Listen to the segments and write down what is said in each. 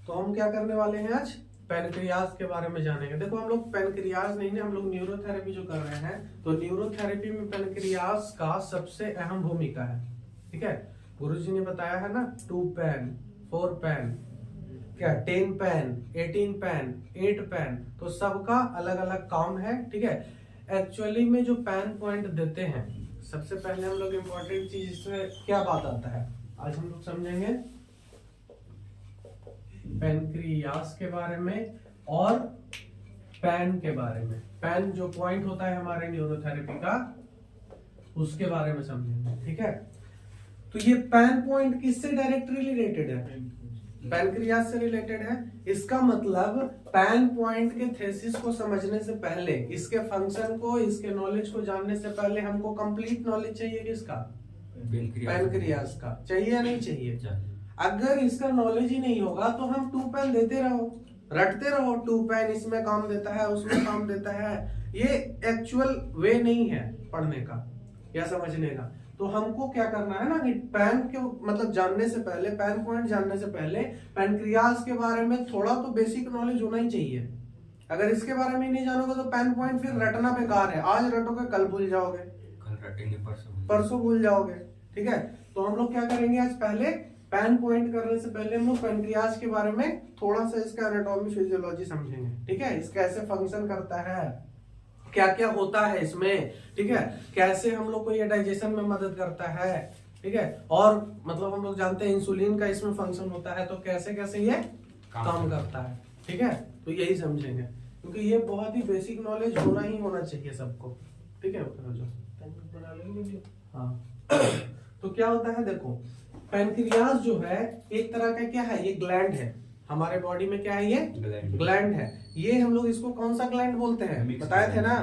तो हम क्या करने वाले हैं आज, पैनक्रियाज के बारे में जानेंगे। देखो हम लोग पैनक्रियाज नहीं, हम लोग न्यूरोथेरेपी जो कर रहे हैं, तो न्यूरोथेरेपी में पैनक्रियाज का सबसे अहम भूमिका है। ठीक है, गुरुजी ने बताया है ना, 2 पैन 4 पैन, क्या 10 पैन 18 पैन 8 पैन, तो सबका अलग अलग काम है। ठीक है, एक्चुअली में जो पैन पॉइंट देते हैं, सबसे पहले हम लोग इम्पोर्टेंट चीज इसमें क्या बात आता है, आज हम लोग समझेंगे पैनक्रियास के बारे में और पैन के बारे में। पैन जो पॉइंट होता है हमारे न्यूरोथेरेपी का, उसके बारे में समझेंगे। ठीक है, तो ये पैन पॉइंट किससे डायरेक्टली रिलेटेड है, पैनक्रियास से रिलेटेड है। इसका मतलब पैन पॉइंट के थेसिस को समझने से पहले, इसके फंक्शन को, इसके नॉलेज को जानने से पहले हमको कंप्लीट नॉलेज चाहिए किसका, पैनक्रियास का। चाहिए या नहीं चाहिए? अगर इसका नॉलेज ही नहीं होगा तो हम 2 पैन देते रहो, रटते रहो, 2 पैन इसमें काम देता है, उसमें काम देता है, ये एक्चुअल वे नहीं है पढ़ने का या समझने का। तो हमको क्या करना है ना, कि पैन के मतलब जानने से पहले, पैन पॉइंट जानने से पहले पैनक्रियास के बारे में थोड़ा तो बेसिक नॉलेज होना ही चाहिए। अगर इसके बारे में नहीं जानोगे तो पैन पॉइंट फिर रटना बेकार है। आज रटोगे कल भूल जाओगे, कल रटेंगे परसों भूल जाओगे। ठीक है, तो हम लोग क्या करेंगे आज, पहले पैन पॉइंट करने से पहले हम लोग पैनक्रियाज के बारे में थोड़ा सा इसका एनाटॉमी फिजियोलॉजी समझेंगे। ठीक है, इसका कैसे फंक्शन करता है, क्या क्या होता है इसमें। ठीक है, कैसे हम लोग को ये डाइजेशन में मदद करता है। ठीक है, और मतलब हम लोग जानते हैं इंसुलिन का इसमें फंक्शन होता है, तो कैसे कैसे ये काम करता है। ठीक है, तो यही समझेंगे, क्योंकि ये बहुत ही बेसिक नॉलेज होना ही होना चाहिए सबको। ठीक है, जो बना लेंगे। हाँ तो क्या होता है, देखो पैनक्रियाज जो है एक तरह का क्या है, ये ग्लैंड है हमारे बॉडी में। क्या है ये, ग्लैंड है। ये हम लोग इसको कौन सा ग्लैंड बोलते हैं, बताए थे ना,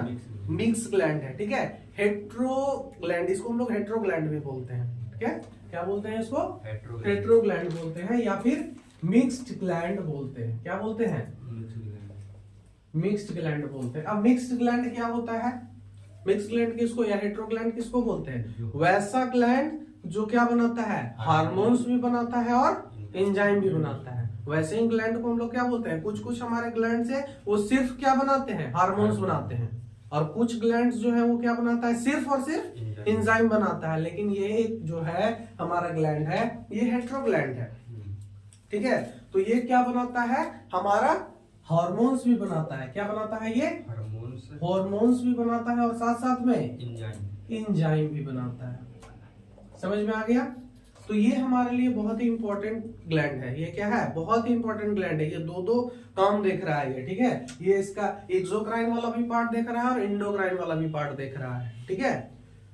मिक्स ग्लैंड है। ठीक है, हेट्रो ग्लैंड, इसको हम लोग हेट्रो ग्लैंड भी बोलते हैं। ठीक है, क्या बोलते हैं इसको, हेट्रो ग्लैंड बोलते हैं, या फिर मिक्स्ड ग्लैंड बोलते हैं। क्या बोलते हैं, मिक्स्ड ग्लैंड बोलते हैं। अब मिक्स्ड ग्लैंड क्या होता है, मिक्स्ड ग्लैंड किसको या हेट्रो ग्लैंड किसको बोलते हैं, वैसा ग्लैंड जो क्या बनाता है, हार्मोन्स भी बनाता है और एंजाइम भी बनाता है। वैसे ही ग्लैंड को हम लोग क्या बोलते हैं, कुछ कुछ हमारे ग्लैंड है वो सिर्फ क्या बनाते हैं, हार्मोन्स बनाते हैं, और कुछ ग्लैंड जो है वो क्या बनाता है, सिर्फ और सिर्फ एंजाइम बनाता है। लेकिन ये जो है हमारा ग्लैंड है, ये हेट्रो ग्लैंड है। ठीक है, तो ये क्या बनाता है, हमारा हार्मोन्स भी बनाता है। क्या बनाता है ये, हार्मोन्स भी बनाता है, और साथ साथ में एंजाइम भी बनाता है। समझ में आ गया? तो ये हमारे लिए बहुत ही इंपॉर्टेंट ग्लैंड है। ये क्या है, बहुत ही इंपॉर्टेंट ग्लैंड है। ये दो काम देख रहा है ये। ठीक है, ये इसका एक्सोक्राइन वाला भी पार्ट देख रहा है और एंडोक्राइन वाला भी पार्ट देख रहा है। ठीक है,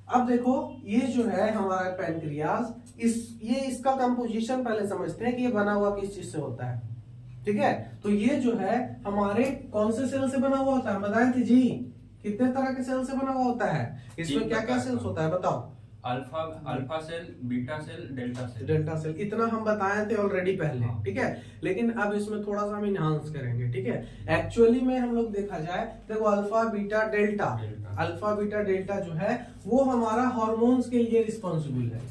अब देखो ये जो है हमारा पैनक्रियाज, इसका कंपोजिशन पहले समझते हैं कि ये बना हुआ किस चीज से होता है। ठीक है, तो ये जो है हमारे कौन से सेल से बना हुआ होता है, बताए थे जी, कितने तरह के सेल से बना हुआ होता है, इसमें क्या क्या सेल्स होता है बताओ। Alpha cell, beta cell, delta cell, इतना हम बताए थे ऑलरेडी पहले। ठीक है, लेकिन अब इसमें थोड़ा सा हम इनहांस करेंगे। ठीक है, एक्चुअली में हम लोग देखा जाए, देखो alpha beta delta, alpha beta delta जो है वो हमारा हार्मोन्स के लिए रिस्पॉन्सिबल है।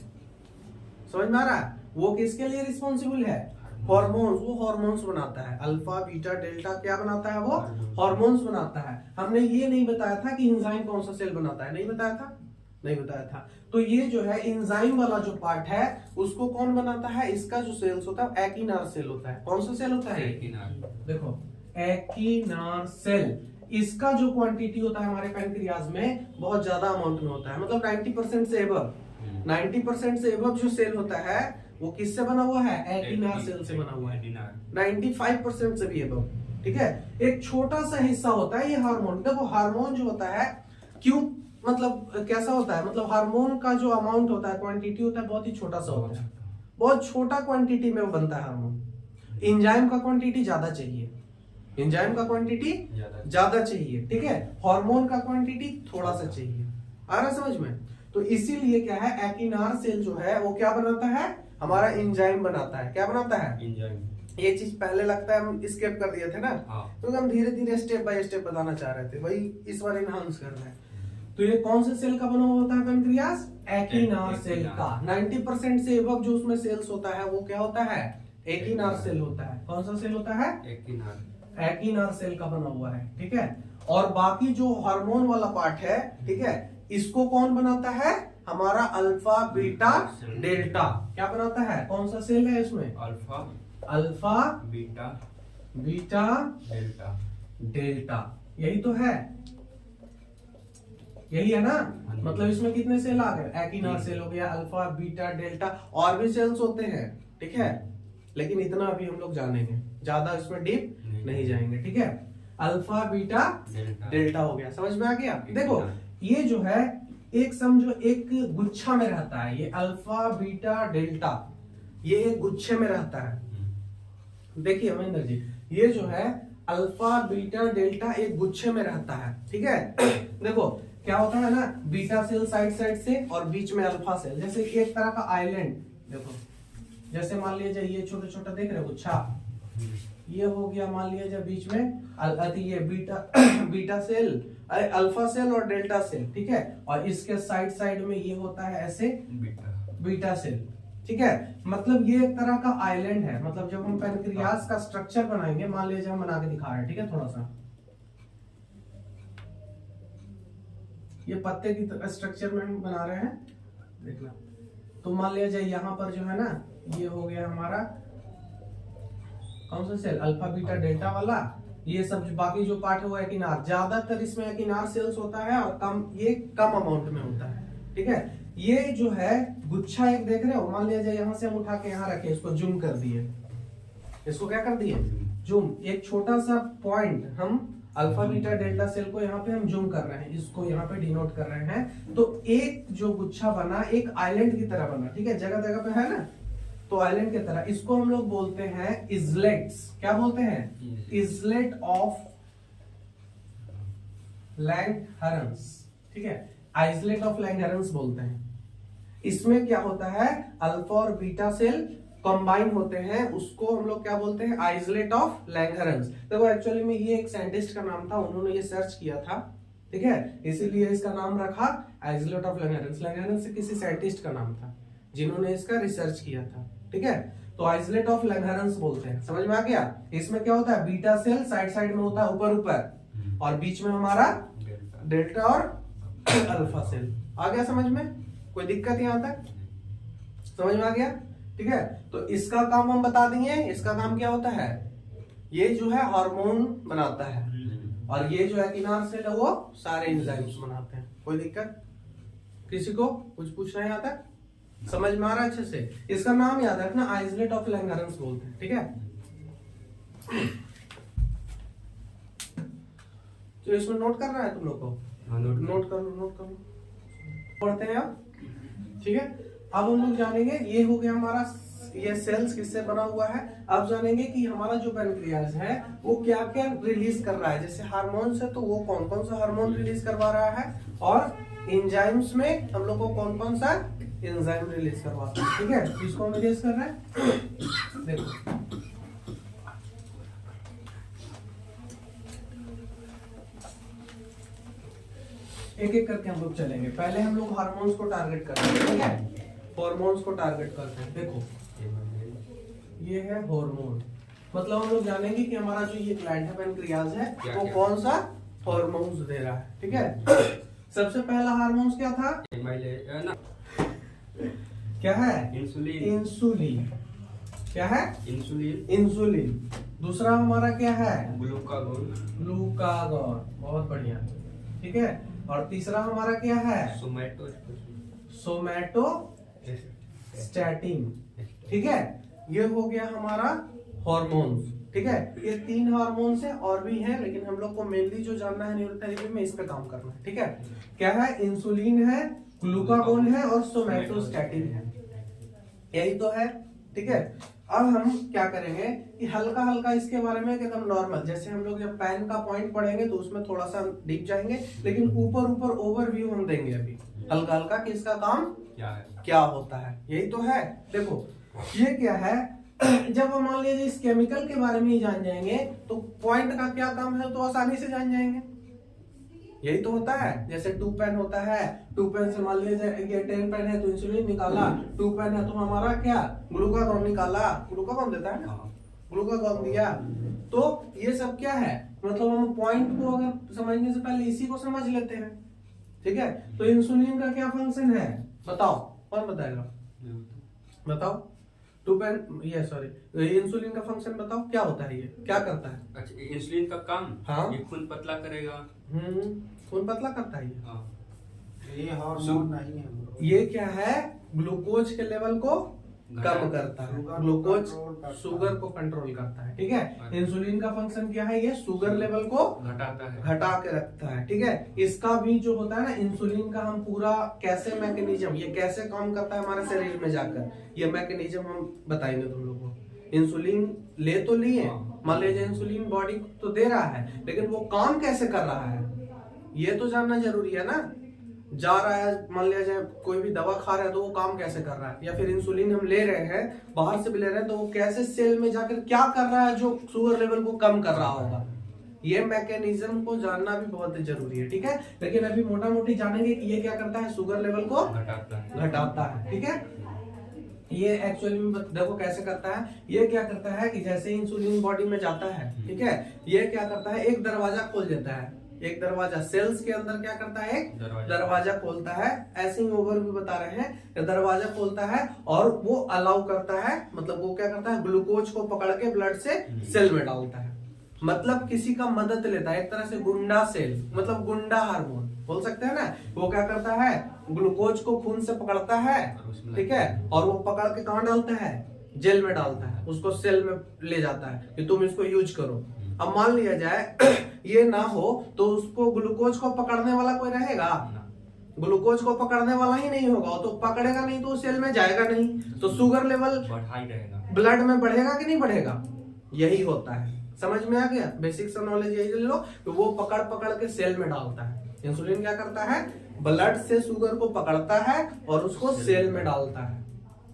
समझ में आ रहा है, वो किसके लिए रिस्पॉन्सिबल है, हार्मोन्स, वो हार्मोन्स बनाता है। अल्फा बीटा डेल्टा क्या बनाता है, वो हार्मोन्स बनाता है। हमने ये नहीं बताया था कि एंजाइम कौन सा सेल बनाता है, नहीं बताया था, नहीं बताया था। तो ये जो है एंजाइम वाला जो पार्ट है उसको कौन बनाता है, इसका जो सेल्स होता है एक्टिनार सेल होता है। कौन सा सेल होता है, देखो एक्टिनार सेल। इसका जो क्वांटिटी होता है हमारे पैनक्रियाज में बहुत ज्यादा अमाउंट में होता है, मतलब 90% से एबव, 90% से एबव जो सेल होता है वो किससे बना हुआ है, एक्टिनार सेल से बना हुआ है, 95% से भी एबव। ठीक है, एक छोटा सा हिस्सा होता है ये हार्मोन। देखो हार्मोन जो होता है क्यों, मतलब कैसा होता है, मतलब हार्मोन का जो अमाउंट होता है, क्वांटिटी होता है, बहुत ही छोटा सा होता है, बहुत छोटा क्वांटिटी में वो बनता है हार्मोन। एंजाइम का क्वांटिटी ज्यादा चाहिए, एंजाइम का क्वांटिटी ज्यादा चाहिए। ठीक है, हार्मोन का क्वांटिटी थोड़ा सा चाहिए। आ रहा समझ में? तो इसीलिए क्या है, एक्टिनार सेल जो है वो क्या बनाता है, हमारा एंजाइम बनाता है। क्या बनाता है, एंजाइम। ये चीज पहले लगता है हम स्किप कर दिए थे ना, तो हम धीरे धीरे स्टेप बाय स्टेप बताना चाह रहे थे, वही इस बार इनहांस कर रहे हैं। तो ये कौन से सेल का बना हुआ होता है पैनक्रियास, एक्टिनार सेल का। 90% से एबव जो उसमें सेल्स होता है वो क्या होता है, एकिनार सेल होता है। कौन सा सेल होता है? एकिनार सेल का बना हुआ है, ठीक है। और बाकी जो हार्मोन वाला पार्ट है, ठीक है, इसको कौन बनाता है? हमारा अल्फा बीटा डेल्टा। क्या बनाता है? कौन सा सेल है इसमें? Alpha beta beta delta. Delta, यही तो है, यही है ना। मतलब इसमें कितने सेल आ गए? एकिनार सेल हो गया, अल्फा बीटा डेल्टा, और भी सेल्स होते हैं, ठीक है, लेकिन इतना अभी हम लोग जानेंगे, ज्यादा इसमें डीप नहीं जाएंगे, ठीक है। अल्फा बीटा डेल्टा हो गया, समझ में आ गया। देखो ये जो है एक समझो एक गुच्छा में रहता है, ये अल्फा बीटा डेल्टा ये एक गुच्छे में रहता है। देखिए महेंद्र जी, ये जो है अल्फा बीटा डेल्टा एक गुच्छे में रहता है, ठीक है। देखो क्या होता है ना, बीटा सेल साइड साइड से और बीच में अल्फा सेल, जैसे एक तरह का आइलैंड। देखो जैसे मान लीजिए ये छोटा छोटा देख रहे हो गुच्छा, ये हो गया मान लीजिए बीच में ये बीटा सेल, अल्फा सेल और डेल्टा सेल, ठीक है, और इसके साइड साइड में ये होता है ऐसे बीटा सेल, ठीक है। मतलब ये एक तरह का आइलैंड है। मतलब जब हम पैनक्रियाज का स्ट्रक्चर बनाएंगे, मान लीजिए हम बना के दिखा रहे हैं, ठीक है, थोड़ा सा ये पत्ते की स्ट्रक्चर में हम बना रहे हैं, देखना। तो मान लीजिए यहाँ पर जो है ना, ये हो गया हमारा कौन सा सेल? अल्फा बीटा डेल्टा वाला। ये सब जो बाकी जो पार्ट है वो एकिनार, ज्यादातर इसमें एकिनार सेल्स होता है और ये कम अमाउंट में होता है, ठीक है। ये जो है गुच्छा एक देख रहे हो, मान लीजिए यहाँ से हम उठा के यहाँ रखे, इसको जूम कर दिए, इसको क्या कर दिए? जूम। एक छोटा सा पॉइंट हम अल्फा बीटा डेल्टा सेल को यहाँ पे हम जूम कर रहे हैं, इसको यहाँ पे डिनोट कर रहे हैं। तो एक जो गुच्छा बना एक आइलैंड की तरह बना, ठीक है, जगह जगह पे है ना, तो आइलैंड की तरह। इसको हम लोग बोलते हैं इजलेट्स। क्या बोलते हैं? इजलेट ऑफ लैंगहरन्स, ठीक है, आइसलेट ऑफ लैंगहरन्स बोलते हैं। इसमें क्या होता है? अल्फा और बीटा सेल कंबाइन होते हैं, उसको हम लोग क्या बोलते हैं? Islet of Langerhans. देखो एक्चुअली में ये एक साइंटिस्ट का नाम था, उन्होंने ये सर्च किया था, ठीक है, इसीलिए इसका नाम रखा आइसलेट ऑफ लैंगहरन्स। लैंगहरन्स से किसी साइंटिस्ट का नाम था जिन्होंने इसका रिसर्च किया था, ठीक है। तो आइसलेट ऑफ लैंगहरन्स बोलते हैं, समझ में आ गया। इसमें क्या होता है? बीटा सेल साइड साइड में होता है, ऊपर ऊपर, और बीच में हमारा डेल्टा और अल्फा सेल। आ गया समझ में? कोई दिक्कत यहां तक? समझ में आ गया, ठीक है। तो इसका काम हम बता देंगे। इसका काम क्या होता है? ये जो है हार्मोन बनाता है, और ये जो एकिनार सेल है वो सारे एंजाइम्स बनाते हैं। कोई दिक्कत किसी को? कुछ पूछना है यहाँ तक? समझ में आ रहा है अच्छे से? इसका नाम याद रखना, आइसलेट ऑफ लैंगहरन्स बोलते हैं, ठीक है। तो इसमें नोट करना है तुम लोग को? नोट कर लो। पढ़ते हैं अब, ठीक है। अब हम लोग जानेंगे, ये हो गया हमारा ये सेल्स किससे बना हुआ है। अब जानेंगे कि हमारा जो पैनक्रियाज है वो क्या क्या रिलीज कर रहा है। जैसे हार्मोन से, तो वो कौन कौन सा हार्मोन रिलीज करवा रहा है, और एंजाइम्स में हम लोग को कौन कौन सा एंजाइम रिलीज करवाता है, ठीक है। इसको हम रिलीज कर रहे हैं, देखो एक एक करके हम लोग चलेंगे। पहले हम लोग हार्मोन्स को टारगेट करते हैं, ठीक है, हार्मोन्स को टारगेट करते हैं। देखो ये है हार्मोन, मतलब हम लोग जानेंगे कि हमारा जो ये ग्लैंड है पैनक्रियाज है वो कौन सा हार्मोन्स दे रहा है, ठीक है। सबसे पहला हार्मोन्स क्या था? क्या है? इंसुलिन। क्या है? इंसुलिन। दूसरा हमारा क्या है? ग्लूकागॉन। बहुत बढ़िया, ठीक है। और तीसरा हमारा क्या है? सोमैटोस्टैटिन, ठीक है। ये हो गया हमारा हार्मोन्स, ठीक है। ये 3 हार्मोन्स हैं, और भी हैं, लेकिन हम लोग को मेनली जो जानना है न्यूरोथेरेपी में, इस पे काम करना है, ठीक है। क्या है? इंसुलिन है, ग्लूकागॉन है और सोमैटोस्टैटिन है, यही तो है, ठीक है। अब हम क्या करेंगे कि हल्का हल्का इसके बारे में एकदम नॉर्मल, जैसे हम लोग जब पैन का पॉइंट पढ़ेंगे तो उसमें थोड़ा सा डीप जाएंगे, लेकिन ऊपर ऊपर ओवरव्यू हम देंगे अभी हल्का हल्का कि इसका काम क्या होता है, यही तो है। देखो ये क्या है, जब हम मान लीजिए इस केमिकल के बारे में ही जान जाएंगे तो पॉइंट का क्या काम है तो आसानी से जान जाएंगे। यही तो होता है। जैसे 2 पेन होता है, 2 पेन से मान लीजिए ये 10 पेन है तो इंसुलिन निकाला, 2 पेन है तो हमारा क्या ग्लूकागॉन निकाला, ग्लूकागॉन देता है ना, हाँ। ग्लूकागॉन दिया। तो ये सब क्या है, मतलब हम पॉइंट को अगर समझने से पहले इसी को समझ लेते हैं, ठीक है। तो इंसुलिन का क्या फंक्शन है बताओ, कौन बताएगा, बताओ। 2 पेन ये सॉरी इंसुलिन का फंक्शन बताओ क्या होता है, ये क्या करता है। अच्छा, इंसुलिन का काम, हाँ। ये खून पतला करेगा। खून पतला करता है ये। हाँ। ये हार्मोन नहीं है bro। ये क्या है, ग्लूकोज के लेवल को कम करता है, शुगर को ग्लूकोज कंट्रोल करता है। शुगर को कंट्रोल करता है, ठीक है। अच्छा। इंसुलिन का फंक्शन क्या है, ये शुगर लेवल को घटाता है। घटा के रखता है, ठीक है। इसका भी जो होता है ना इंसुलिन का, हम पूरा कैसे मैकेनिज्म, ये कैसे काम करता है हमारे शरीर में जाकर, ये मैकेनिज्म हम बताएंगे तुम लोगों को। इंसुलिन ले तो लिए, हाँ। मान लीजिए इंसुलिन बॉडी तो दे रहा है, लेकिन वो काम कैसे कर रहा है ये तो जानना जरूरी है ना। जा रहा है, मान लिया जाए कोई भी दवा खा रहा है तो वो काम कैसे कर रहा है, या फिर इंसुलिन हम ले रहे हैं बाहर से भी ले रहे हैं तो वो कैसे सेल में जाकर क्या कर रहा है जो शुगर लेवल को कम कर रहा होगा। ये मैकेनिज्म को जानना भी बहुत जरूरी है, ठीक है। लेकिन अभी मोटा मोटी जानेंगे कि ये क्या करता है, शुगर लेवल को घटाता है, ठीक है। ये एक्चुअली में देखो कैसे करता है, ये क्या करता है कि जैसे इंसुलिन बॉडी में जाता है, ठीक है, ये क्या करता है एक दरवाजा खोल देता है, एक दरवाजा सेल्स के अंदर क्या करता है, एक दरवाजा खोलता है। ऐसे ही ओवर भी बता रहे हैं, दरवाजा खोलता है और वो अलाउ करता है, मतलब वो क्या करता है ग्लूकोज को पकड़ के ब्लड से सेल में डालता है, मतलब किसी का मदद लेता है, एक तरह से गुंडा सेल, मतलब गुंडा हार्मोन बोल सकते हैं ना। वो क्या करता है ग्लूकोज को खून से पकड़ता है, ठीक है, और वो पकड़ के कहाँ डालता है, जेल में डालता है, उसको सेल में ले जाता है कि तुम इसको यूज करो। अब मान लिया जाए ये ना हो तो उसको ग्लूकोज को पकड़ने वाला कोई रहेगा, ग्लूकोज को पकड़ने वाला ही नहीं होगा, तो पकड़ेगा नहीं तो सेल में जाएगा नहीं, तो शुगर लेवल ब्लड में बढ़ेगा कि नहीं बढ़ेगा, यही होता है। समझ में आ गया, बेसिक सा नॉलेज यही ले लो कि वो पकड़ पकड़ के सेल में डालता है। इंसुलिन क्या करता है, ब्लड से शुगर को पकड़ता है और उसको सेल में डालता है।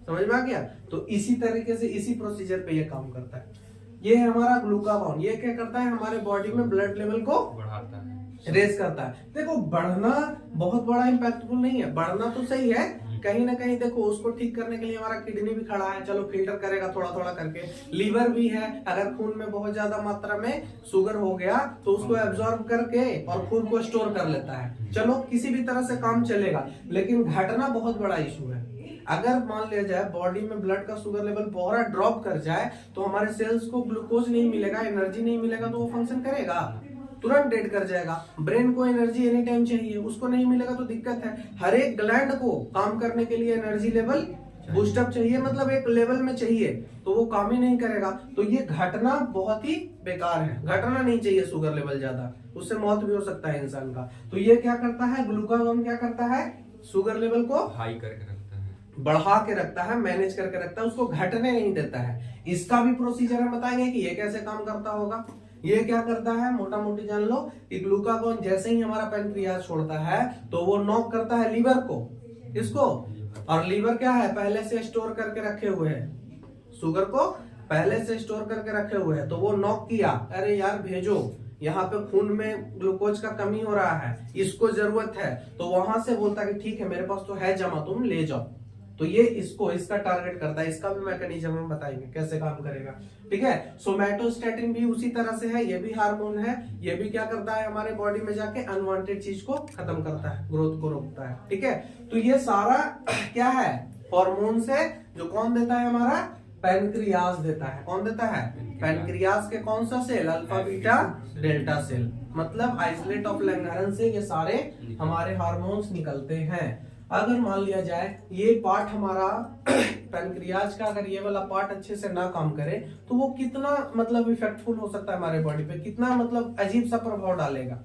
समझ में आ गया। तो इसी तरीके से इसी प्रोसीजर पे ये काम करता है। ये है हमारा ग्लूकागॉन, ये क्या करता है हमारे बॉडी में ब्लड लेवल को बढ़ाता है, रेस करता है। देखो बढ़ना बहुत बड़ा इम्पैक्टफुल नहीं है, बढ़ना तो सही है, कहीं ना कहीं देखो उसको ठीक करने के लिए हमारा किडनी भी खड़ा है, चलो फिल्टर करेगा थोड़ा थोड़ा करके, लीवर भी है, अगर खून में बहुत ज्यादा मात्रा में शुगर हो गया तो उसको एब्जॉर्ब करके और खून को स्टोर कर लेता है, चलो किसी भी तरह से काम चलेगा। लेकिन घटना बहुत बड़ा इशू है, अगर मान लिया जाए बॉडी में ब्लड का शुगर लेवल बहुत ड्रॉप कर जाए तो हमारे सेल्स को ग्लूकोज नहीं मिलेगा, एनर्जी नहीं मिलेगा तो वो फंक्शन करेगा, तुरंत डेड कर जाएगा। ब्रेन को एनर्जी एनी टाइम चाहिए, उसको नहीं मिलेगा तो दिक्कत है। हर एक ग्लैंड को काम करने के लिए एनर्जी लेवल बूस्टअप चाहिए, मतलब एक लेवल में चाहिए, तो वो काम ही नहीं करेगा। तो ये घटना बहुत ही बेकार है, घटना नहीं चाहिए शुगर लेवल ज्यादा, उससे मौत भी हो सकता है इंसान का। तो ये क्या करता है ग्लूकागॉन, क्या करता है शुगर लेवल को हाई करके रखता है, बढ़ा के रखता है, मैनेज करके रखता है, उसको घटने नहीं देता है। इसका भी प्रोसीजर हम बताएंगे कि ये कैसे काम करता होगा। ये क्या करता है मोटा मोटी जान लो कि ग्लूकागॉन जैसे ही हमारा पैनक्रियाज छोड़ता है तो वो नॉक करता है लीवर को, इसको, और लीवर क्या है पहले से स्टोर करके रखे हुए हैं, शुगर को पहले से स्टोर करके रखे हुए हैं, तो वो नॉक किया, अरे यार भेजो, यहाँ पे खून में ग्लूकोज का कमी हो रहा है, इसको जरूरत है, तो वहां से बोलता है कि ठीक है मेरे पास तो है जमा, तुम ले जाओ। तो ये इसका टारगेट करता है, इसका भी मैकेनिज्म हम बताएंगे कैसे काम करेगा, ठीक है। सोमैटोस्टैटिन भी उसी तरह से है, ये भी हार्मोन है, ये भी क्या करता है हमारे बॉडी में जाके अनवांटेड चीज को खत्म करता है, ग्रोथ को रोकता है, ठीक है। तो ये सारा क्या है हार्मोन से, जो कौन देता है हमारा पैनक्रियाज देता है, कौन देता है पैनक्रियाज के कौन सा cell, alpha beta delta cell, मतलब आइसोलेट ऑफ लैंगरहन से ये सारे हमारे हार्मोन्स निकलते हैं। अगर मान लिया जाए ये पार्ट हमारा पैनक्रियाज का, अगर ये वाला पार्ट अच्छे से ना काम करे तो वो कितना मतलब इफेक्टफुल हो सकता है हमारे बॉडी पे, कितना मतलब अजीब सा प्रभाव डालेगा।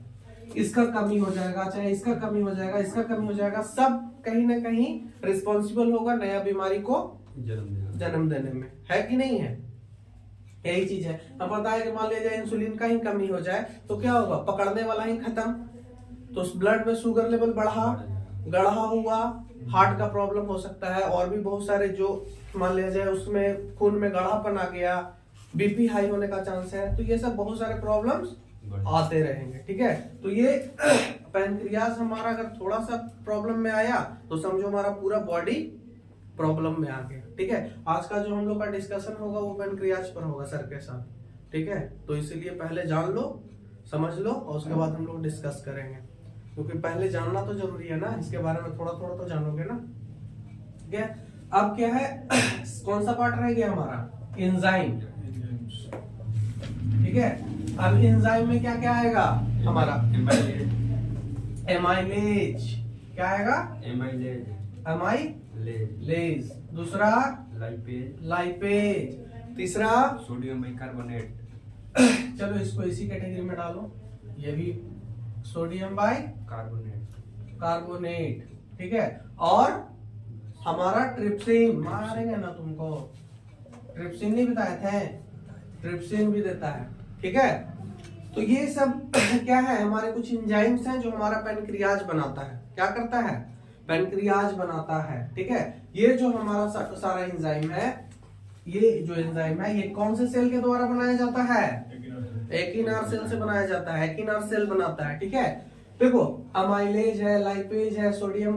इसका कमी हो जाएगा, चाहे इसका कमी हो जाएगा, इसका कमी हो जाएगा, सब कहीं ना कहीं रिस्पॉन्सिबल होगा नया बीमारी को जन्म देने में, है कि नहीं है। यही चीज है। अब पता है कि मान लिया जाए इंसुलिन का ही कमी हो जाए तो क्या होगा, पकड़ने वाला ही खत्म, तो उस ब्लड में शुगर लेवल गढ़ा हुआ, हार्ट का प्रॉब्लम हो सकता है, और भी बहुत सारे जो मान लिया जाए उसमें खून में गाढ़ापन आ गया, बीपी हाई होने का चांस है, तो ये सब बहुत सारे प्रॉब्लम्स आते रहेंगे। ठीक है, तो ये पैनक्रियाज हमारा अगर थोड़ा सा प्रॉब्लम में आया तो समझो हमारा पूरा बॉडी प्रॉब्लम में आ गया। ठीक है, आज का जो हम लोग का डिस्कशन होगा वो पैनक्रियाज पर होगा सर के साथ। ठीक है, तो इसीलिए पहले जान लो, समझ लो, और उसके बाद हम लोग डिस्कस करेंगे, क्योंकि पहले जानना तो जरूरी है ना, इसके बारे में थोड़ा थोड़ा तो जानोगे ना। ठीक है, अब क्या है, कौन सा पार्ट रह गया हमारा, एंजाइम। ठीक है, अब एंजाइम में क्या क्या आएगा हमारा, एमाइलेज। क्या आएगा, एमाइलेज। दूसरा लाइपेज। तीसरा सोडियम बाइकार्बोनेट। चलो इसको इसी कैटेगरी में डालो, ये भी सोडियम बाई कार्बोनेट। ठीक है, और हमारा ट्रिप्सिन, मारेंगे ना तुमको, ट्रिप्सिन नहीं बताए थे, ट्रिप्सिन भी देता है। ठीक है, तो ये सब क्या है, हमारे कुछ एंजाइम्स हैं जो हमारा पैनक्रियाज बनाता है। क्या करता है, पैनक्रियाज बनाता है। ठीक है, ये जो हमारा सारा एंजाइम है, ये जो एंजाइम है, ये कौन से सेल के द्वारा बनाया जाता है, एकिनार सेल से बनाया जाता है, एकिनार सेल बनाता है। ठीक है, देखो अमाइलेज है, लाइपेज है, सोडियम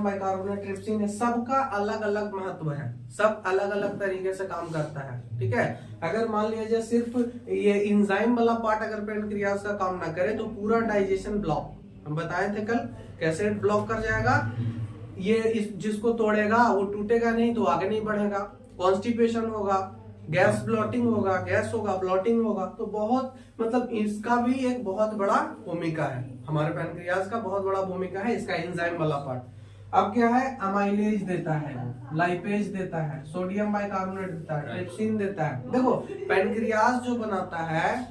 बाइकार्बोनेट, ट्रिप्सिन है, सबका अलग अलग महत्व है, सब अलग अलग तरीके से काम करता है। ठीक है, अगर मान लिया सिर्फ ये एंजाइम वाला पार्ट अगर पैनक्रियाज का काम ना करे तो पूरा डाइजेशन ब्लॉक, हम बताए थे कल, कैसे ब्लॉक कर जाएगा, ये जिसको तोड़ेगा वो टूटेगा नहीं तो आगे नहीं बढ़ेगा, कॉन्स्टिपेशन होगा, गैस ब्लॉटिंग होगा, गैस होगा, ब्लॉटिंग होगा। तो बहुत मतलब इसका भी एक बहुत बड़ा भूमिका है, हमारे पैनक्रियाज का बहुत बड़ा भूमिका है इसका एंजाइम वाला पार्ट। अब क्या है, अमाइलेज देता है, लाइपेज देता है, सोडियम बाइकार्बोनेट देता है, ट्रिप्सिन देता है। देखो पैनक्रियाज जो बनाता है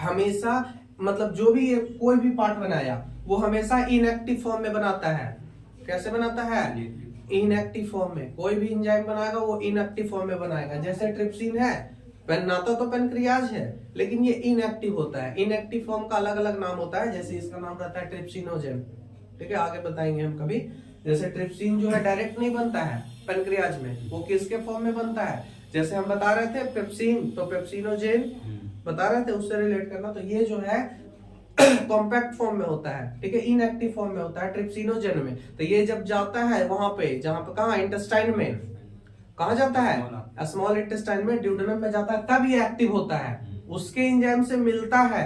हमेशा, मतलब जो भी कोई भी पार्ट बनाया वो हमेशा इनएक्टिव फॉर्म में बनाता है। कैसे बनाता है, इनएक्टिव फॉर्म में। कोई भी एंजाइम बनाएगा वो इनएक्टिव फॉर्म में बनाएगा। जैसे ट्रिप्सिन है, बनाता तो पैनक्रियाज है लेकिन ये इनएक्टिव होता है। इनएक्टिव फॉर्म का अलग अलग नाम होता है, जैसे इसका नाम रहता है ट्रिप्सिनोजेन। ठीक है, आगे बताएंगे हम कभी। जैसे ट्रिप्सिन जो है डायरेक्ट नहीं बनता है पैनक्रियाज में, वो किसके फॉर्म में बनता है, जैसे हम बता रहे थे पेप्सिन, तो पेप्सिनोजेन बता रहे थे, उससे रिलेट करना। तो ये जो है कॉम्पैक्ट फॉर्म में होता है। ठीक है, इनएक्टिव फॉर्म में होता है ट्रिप्सिनोजेन में। तो ये जब जाता है वहां पे, जहां पे कहा, इंटेस्टाइन में, कहा जाता है, स्मॉल इंटेस्टाइन में, ड्यूडेनम में जाता है, तब ये एक्टिव होता है। उसके एंजाइम से मिलता है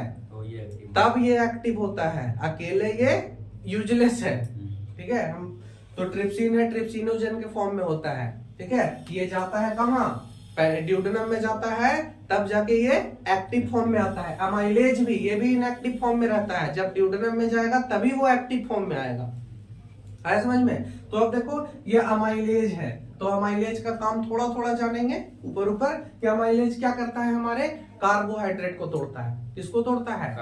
तब ये एक्टिव होता है, अकेले ये यूजलेस है। ठीक है, हम तो ट्रिप्सिन है, ट्रिप्सिनोजेन के फॉर्म में होता है। ठीक है, ये जाता है कहाँ, ड्यूडेनम में जाता है, तब जाके ये एक्टिव फॉर्म में आता है। अमाइलेज भी, ये भी इनएक्टिव फॉर्म में रहता है, जब ड्यूडेनम में जाएगा तभी वो एक्टिव फॉर्म में आएगा। आया समझ में। तो अब देखो ये अमाइलेज है, तो अमाइलेज का काम थोड़ा थोड़ा जानेंगे ऊपर ऊपर कि अमाइलेज क्या करता है, हमारे कार्बोहाइड्रेट को तोड़ता है। किसको तोड़ता है,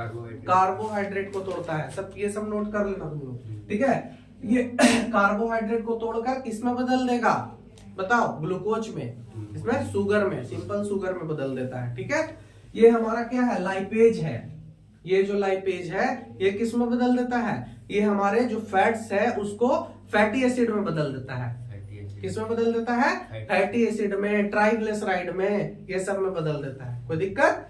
कार्बोहाइड्रेट को तोड़ता है। सब ये सब नोट कर लेना तुम लोग। ठीक है, ये कार्बोहाइड्रेट को तोड़कर किसमें बदल देगा, बताओ, ग्लूकोज में, इसमें शुगर में, सिंपल शुगर में बदल देता है। ठीक है, ये हमारा क्या है, लाइपेज है। ये जो लाइपेज है ये किस में बदल देता है, ये हमारे जो फैट्स है उसको फैटी एसिड में बदल देता है। किस में बदल देता है, फैटी एसिड में, ट्राइग्लिसराइड में, ये सब में बदल देता है। कोई दिक्कत।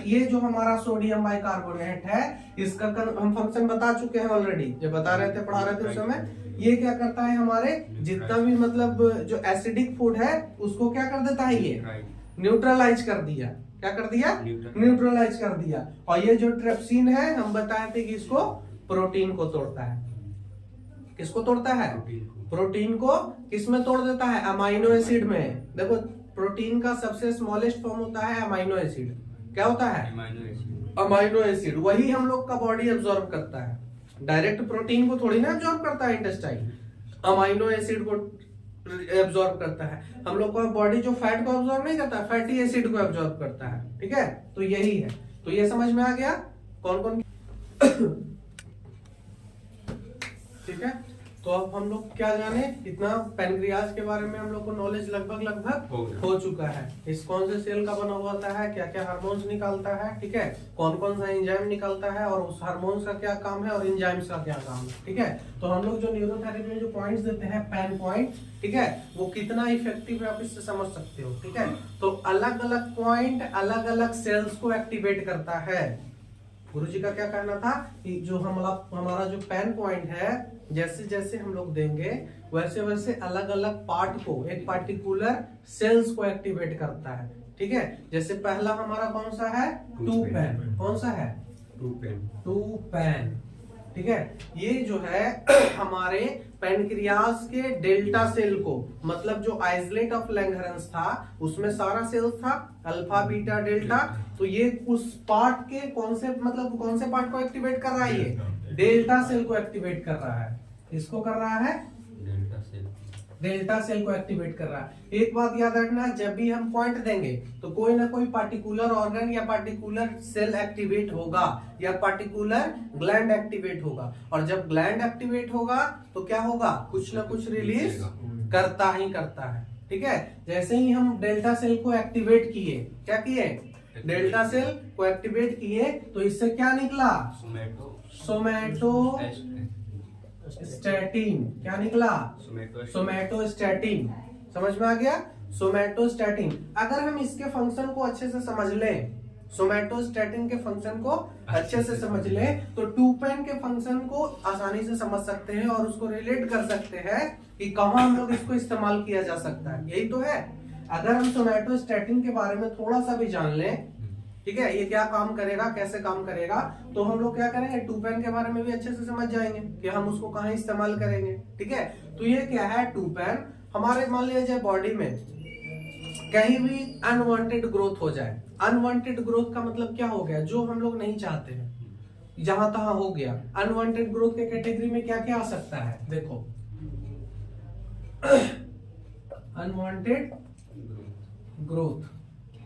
ये जो हमारा सोडियम बाइकार्बोनेट है, इसका हम फंक्शन बता चुके हैं ऑलरेडी, जब बता रहे थे, पढ़ा रहे थे उस समय। ये क्या करता है, हमारे जितना भी मतलब जो एसिडिक फूड है उसको क्या कर देता है, ये न्यूट्रलाइज कर दिया। क्या कर दिया, न्यूट्रलाइज कर दिया। और ये जो ट्रिप्सिन है, हम बताए थे कि इसको प्रोटीन को तोड़ता है। किसको तोड़ता है, प्रोटीन को किसमें तोड़ देता है, अमाइनो एसिड में। देखो प्रोटीन का सबसे स्मॉलेस्ट फॉर्म होता है अमाइनो एसिड। क्या होता है, अमाइनो एसिड। वही हम लोग का बॉडी एब्जॉर्ब करता है, डायरेक्ट प्रोटीन को थोड़ी ना एब्जॉर्ब करता है इंटेस्टाइन, अमाइनो एसिड को एब्जॉर्ब करता है। हम लोग का बॉडी जो फैट को एब्जॉर्ब नहीं करता, फैटी एसिड को एब्जॉर्ब करता है। ठीक है, तो यही है। तो ये समझ में आ गया कौन कौन। ठीक है, तो अब हम लोग क्या जाने, इतना पैनक्रियाज के बारे में हम लोग को नॉलेज लगभग हो चुका है। इस कौन से सेल का बना हुआ होता है, क्या क्या हार्मोन्स निकालता है, ठीक है, कौन कौन सा एंजाइम निकालता है, और उस हार्मोन्स का क्या काम है और एंजाइम्स का क्या काम है। ठीक है, तो हम लोग जो न्यूरोथेरेपी में जो पॉइंट्स देते हैं, पैन पॉइंट, ठीक है, वो कितना इफेक्टिव है आप इससे समझ सकते हो। ठीक है, तो अलग अलग पॉइंट अलग अलग सेल्स को एक्टिवेट करता है। गुरुजी का क्या कहना था कि जो हमारा जो पेन पॉइंट है, जैसे जैसे हम लोग देंगे वैसे वैसे अलग अलग पार्ट को, एक पार्टिकुलर सेल्स को एक्टिवेट करता है। ठीक है, जैसे पहला हमारा कौन सा है, टू पेन। कौन सा है, टू पेन। ठीक है, ये जो है हमारे पैनक्रियास के डेल्टा सेल को, मतलब जो आइसोलेट ऑफ लैंगरहंस था उसमें सारा सेल था अल्फा बीटा डेल्टा, तो ये उस पार्ट के कौन से पार्ट को एक्टिवेट कर रहा है, ये डेल्टा सेल को एक्टिवेट कर रहा है। इसको कर रहा है डेल्टा सेल को एक्टिवेट कर रहा है। एक बात याद रखना, जब भी हम पॉइंट देंगे तो कोई ना कोई पार्टिकुलर ऑर्गन या पार्टिकुलर सेल एक्टिवेट होगा या पार्टिकुलर ग्लैंड एक्टिवेट होगा, और जब ग्लैंड एक्टिवेट होगा तो क्या होगा, कुछ ना कुछ रिलीज करता ही करता है। ठीक है, जैसे ही हम डेल्टा सेल को एक्टिवेट किए, क्या किए, डेल्टा सेल को एक्टिवेट किए, तो इससे क्या निकला, सोमैटोस्टैटिन। क्या निकला, सोमैटोस्टैटिन। समझ में आ गया, सोमैटोस्टैटिन। अगर हम इसके फंक्शन को अच्छे से समझ लें, सोमैटोस्टैटिन के फंक्शन को अच्छे से समझ लें, तो टू पेन के फंक्शन को आसानी से समझ सकते हैं और उसको रिलेट कर सकते हैं कि कहाँ हम लोग इसको इस्तेमाल किया जा सकता है। यही तो है, अगर हम सोमैटोस्टैटिन के बारे में थोड़ा सा भी जान लें, ठीक है, ये क्या काम करेगा, कैसे काम करेगा, तो हम लोग क्या करेंगे, टू पेन के बारे में भी अच्छे से समझ जाएंगे कि हम उसको कहाँ इस्तेमाल करेंगे। ठीक है, तो ये क्या है, टू पेन हमारे मान लिया जाए बॉडी में कहीं भी अनवांटेड ग्रोथ हो जाए। अनवांटेड ग्रोथ का मतलब क्या हो गया, जो हम लोग नहीं चाहते हैं, जहां तहां हो गया। अनवांटेड ग्रोथ के कैटेगरी में क्या क्या आ सकता है, देखो अनवांटेड ग्रोथ।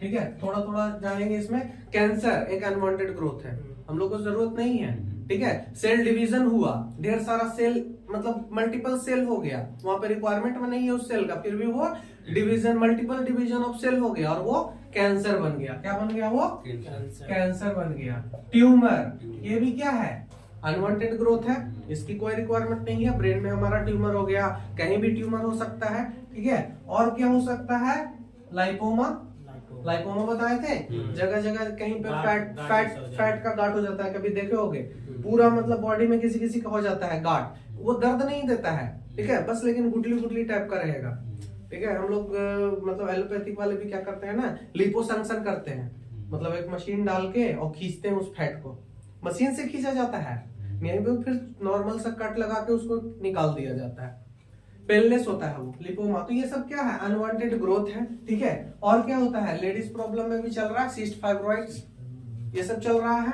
ठीक है, थोड़ा थोड़ा जानेंगे इसमें। कैंसर एक अनवांटेड ग्रोथ है, हम लोग को जरूरत नहीं है। ठीक है, सेल डिवीजन हुआ, ढेर सारा सेल, मतलब मल्टीपल सेल हो गया, वहां पे रिक्वायरमेंट में नहीं है उस सेल का, फिर भी वो division, multiple division of cell हो गया और वो कैंसर बन गया। क्या बन गया, वो कैंसर बन गया। ट्यूमर, ये भी क्या है, अनवांटेड ग्रोथ है, इसकी कोई रिक्वायरमेंट नहीं है। ब्रेन में हमारा ट्यूमर हो गया, कहीं भी ट्यूमर हो सकता है। ठीक है, और क्या हो सकता है, लाइपोमा। लाइपोमा बताए थे, जगह जगह कहीं पे फैट का गांठ हो जाता है, कभी देखे होगे, पूरा मतलब बॉडी में किसी किसी का हो जाता है गांठ, वो दर्द नहीं देता है। ठीक है, बस लेकिन गुटली गुटली टाइप का रहेगा। ठीक है, हम लोग मतलब एलोपैथिक वाले भी क्या करते हैं ना, लिपोसंक्शन करते हैं, मतलब एक मशीन डाल के और खींचते हैं उस फैट को, मशीन से खींचा जाता है, यहीं पे फिर नॉर्मल सा कट लगा के उसको निकाल दिया जाता है, पेनलेस होता है वो लिपोमा। तो ये सब क्या है, अनवांटेड ग्रोथ है। ठीक है, और क्या होता है, लेडीज प्रॉब्लम में भी चल रहा है, सिस्ट फाइब्रॉइड्स, ये सब चल रहा है।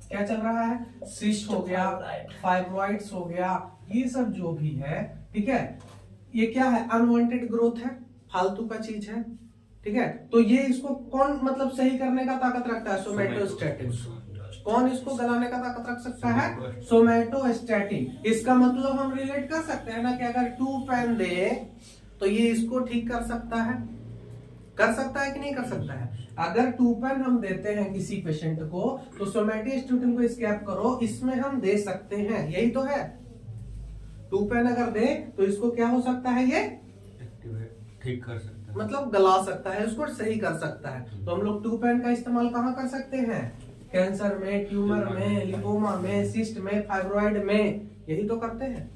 क्या चल रहा है, सिस्ट हो गया, फाइब्रॉइड्स हो गया, ये सब जो भी है। ठीक है, ये क्या है, अनवांटेड ग्रोथ है, फालतू का चीज है। ठीक है, तो ये इसको कौन मतलब सही करने का ताकत रखता है, सोमैटोस्टैटिन। कौन इसको गलाने का ताकत रख सकता है, सोमैटोस्टैटिन। इसका मतलब हम रिलेट कर सकते हैं ना कि अगर टू पेन दे तो ये इसको ठीक कर सकता है कि नहीं कर सकता है। अगर टू पेन हम देते हैं किसी पेशेंट को, तो सोमैटोस्टैटिन को स्कैप करो, इसमें हम दे सकते हैं, यही तो है। टू पेन अगर दे तो इसको क्या हो सकता है, ये ठीक कर सकता है, मतलब गला सकता है, उसको सही कर सकता है। तो हम लोग टू पेन का इस्तेमाल कहाँ कर सकते हैं, कैंसर में, ट्यूमर में, लिपोमा में, सिस्ट में, फाइब्रॉइड में, यही तो करते हैं।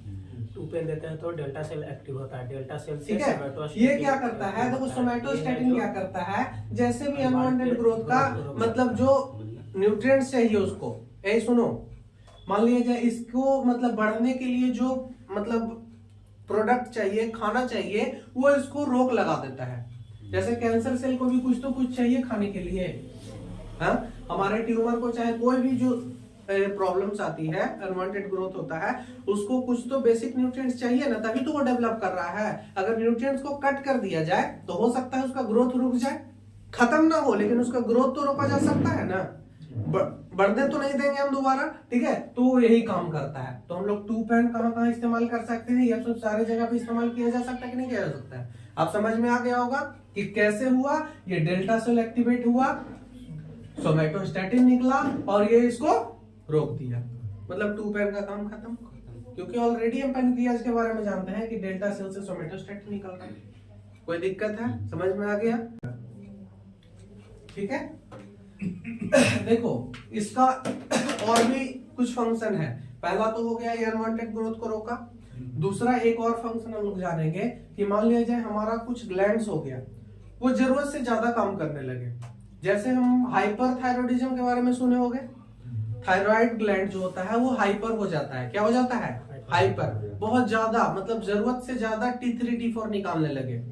टू पेन देते हैं तो डेल्टा सेल एक्टिव होता है, डेल्टा सेल से ठीक है, ये क्या करता है, देखो सोमैटोस्टैटिन क्या करता है, जैसे भी अनवांटेड ग्रोथ का मतलब जो न्यूट्रिएंट्स चाहिए उसको, यही सुनो, मान लीजिए इसको मतलब बढ़ने के लिए जो मतलब प्रोडक्ट चाहिए, खाना चाहिए, वो इसको रोक लगा देता है। जैसे कैंसर सेल को भी कुछ तो कुछ चाहिए खाने के लिए, हाँ, हमारे ट्यूमर को चाहे कोई भी जो प्रॉब्लम्स आती है, अनवांटेड ग्रोथ होता है, उसको कुछ तो बेसिक न्यूट्रिएंट्स चाहिए ना, तभी तो वो डेवलप कर रहा है। अगर न्यूट्रिएंट्स को कट कर दिया जाए तो हो सकता है उसका ग्रोथ रुक जाए, खत्म ना हो, लेकिन उसका ग्रोथ तो रोका जा सकता है ना, बढ़ने तो नहीं देंगे हम दोबारा। ठीक है, तो वो यही काम करता है। तो हम लोग टू पेन कहाँ कहाँ इस्तेमाल कर सकते हैं, यह सब सारे जगह पे इस्तेमाल किया जा सकता है कि नहीं किया जा सकता है। आप समझ में आ गया होगा कि कैसे हुआ, ये डेल्टा सेल एक्टिवेट हुआ, सोमैटोस्टैटिन निकला और ये इसको रोक दिया, मतलब टू पेन का काम खत्म। क्योंकि ऑलरेडी हम पैनक्रियाज के बारे में जानते हैं कि डेल्टा सेल से सोमैटोस्टैटिन निकल रहा है। कोई दिक्कत है, समझ में आ गया, ठीक है। देखो इसका और भी कुछ फंक्शन है। पहला तो हो गया ये अनवांटेड ग्रोथ को रोका। दूसरा एक और फंक्शन हम लोग जानेंगे कि मान लिया जाए हमारा कुछ ग्लैंड्स हो गया, वो जरूरत से ज्यादा काम करने लगे। जैसे हम हाइपरथायरॉयडिज्म के बारे में सुने होंगे। थायराइड ग्लैंड जो होता है वो हाइपर हो जाता है। क्या हो जाता है? हाइपर, बहुत ज्यादा, मतलब जरूरत से ज्यादा T3 T4 निकालने लगे,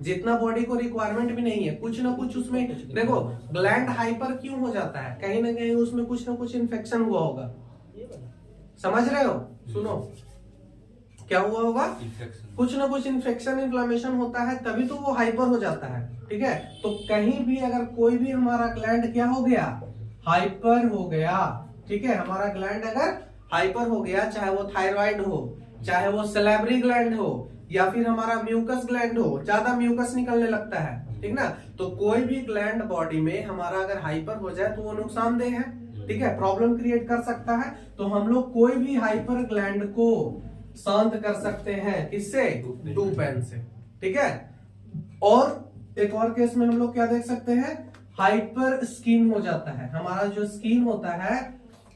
जितना बॉडी को रिक्वायरमेंट भी नहीं है। कुछ ना कुछ उसमें, देखो ग्लैंड हाइपर क्यों हो जाता है, कहीं ना कहीं उसमें कुछ ना कुछ इन्फेक्शन हुआ होगा। समझ रहे हो? सुनो, क्या हुआ होगा? कुछ ना कुछ इन्फेक्शन, इन्फ्लेमेशन होता है, तभी तो वो हाइपर हो जाता है। ठीक है, तो कहीं भी अगर कोई भी हमारा ग्लैंड क्या हो गया, हाइपर हो गया, ठीक है, हमारा ग्लैंड अगर हाइपर हो गया, चाहे वो थायराइड हो, चाहे वो सैलिवरी ग्लैंड हो, या फिर हमारा म्यूकस ग्लैंड हो, ज्यादा म्यूकस निकलने लगता है, ठीक ना, तो कोई भी ग्लैंड बॉडी में हमारा अगर हाइपर हो जाए तो वो नुकसानदेह है, ठीक है, प्रॉब्लम क्रिएट कर सकता है। तो हम लोग कोई भी हाइपर ग्लैंड को शांत कर सकते हैं, किससे? टू पेन से, ठीक है। और एक और केस में हम लोग क्या देख सकते हैं, हाइपर स्किन हो जाता है। हमारा जो स्किन होता है,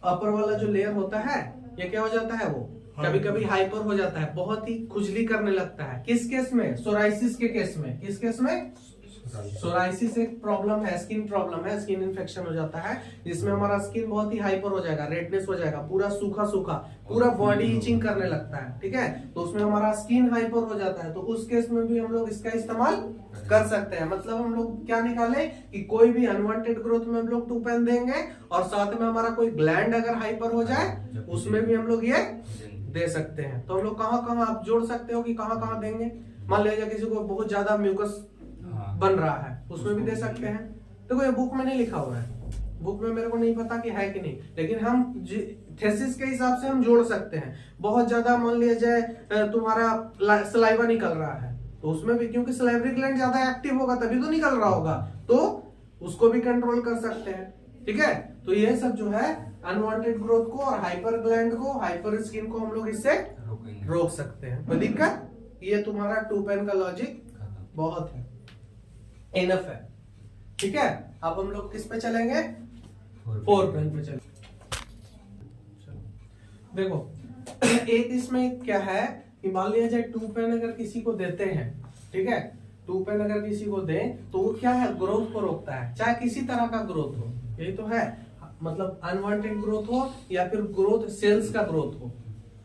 अपर वाला जो लेयर होता है, ये क्या हो जाता है, वो कभी कभी हाइपर हो जाता है, बहुत ही खुजली करने लगता है। किस केस में? सोराइसिस के केस में। किस केस में? सोराइसिस एक प्रॉब्लम है, स्किन प्रॉब्लम है, स्किन इन्फेक्शन हो जाता है, जिसमें हमारा स्किन बहुत ही हाइपर हो जाएगा, रेडनेस हो जाएगा, पूरा सूखा सूखा, पूरा बॉडी इचिंग करने लगता है, ठीक है, तो उसमें हमारा स्किन हाइपर हो जाता है। तो उस केस में भी हम लोग इसका इस्तेमाल कर सकते हैं। मतलब हम लोग क्या निकाले कि कोई भी अनवांटेड ग्रोथ में हम लोग टू पेन देंगे, और साथ में हमारा कोई ग्लैंड अगर हाइपर हो जाए उसमें भी हम लोग ये दे सकते हैं। तो हम लोग कहाँ कहाँ आप जोड़ सकते हो कि कहाँ कहाँ देंगे। मान लीजिए किसी को बहुत ज्यादा म्यूकस बन रहा है, उसमें भी दे सकते हैं। देखो ये बुक में नहीं लिखा हुआ है, बुक में मेरे को नहीं पता कि है कि नहीं, लेकिन हम थेसिस के हिसाब से हम जोड़ सकते हैं। बहुत ज्यादा मान लिया जाए तुम्हारा सलाइवा निकल रहा है, तो उसमें भी, क्योंकि सलाइवरी ग्लैंड ज्यादा एक्टिव होगा तभी तो निकल रहा होगा, तो उसको भी कंट्रोल कर सकते हैं, ठीक है। तो ये सब जो है अनवांटेड ग्रोथ को और हाइपर ग्लैंड को, हाइपर स्किन को हम लोग इससे रोक सकते हैं। कोई दिक्कत? ये तुम्हारा टू पेन का लॉजिक बहुत है, इनफ है, ठीक है। अब हम लोग किस पे चलेंगे? फोर पेन पे चलेंगे। देखो एक इसमें क्या है कि मान लिया जाए टू पेन अगर किसी को देते हैं, ठीक है, टू पेन अगर किसी को दें तो वो क्या है, ग्रोथ को रोकता है, चाहे किसी तरह का ग्रोथ हो, यही तो है, मतलब अनवांटेड ग्रोथ हो या फिर ग्रोथ सेल्स का ग्रोथ हो,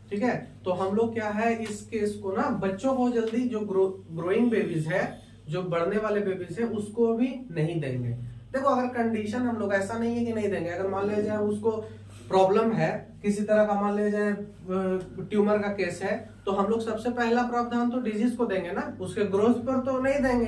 ठीक है। तो हम लोग क्या है इस केस को ना, बच्चों को जल्दी, जो ग्रोइंग बेबीज है, जो बढ़ने वाले बेबीज है, उसको भी नहीं देंगे। देखो अगर कंडीशन, हम लोग ऐसा नहीं है कि नहीं देंगे, अगर मान लिया जाए उसको प्रॉब्लम है किसी तरह का, मान लिया जाए ट्यूमर का केस है, तो हम लोग सबसे पहला प्रावधान तो डिजीज को देंगे ना, उसके ग्रोथ पर तो नहीं देंगे,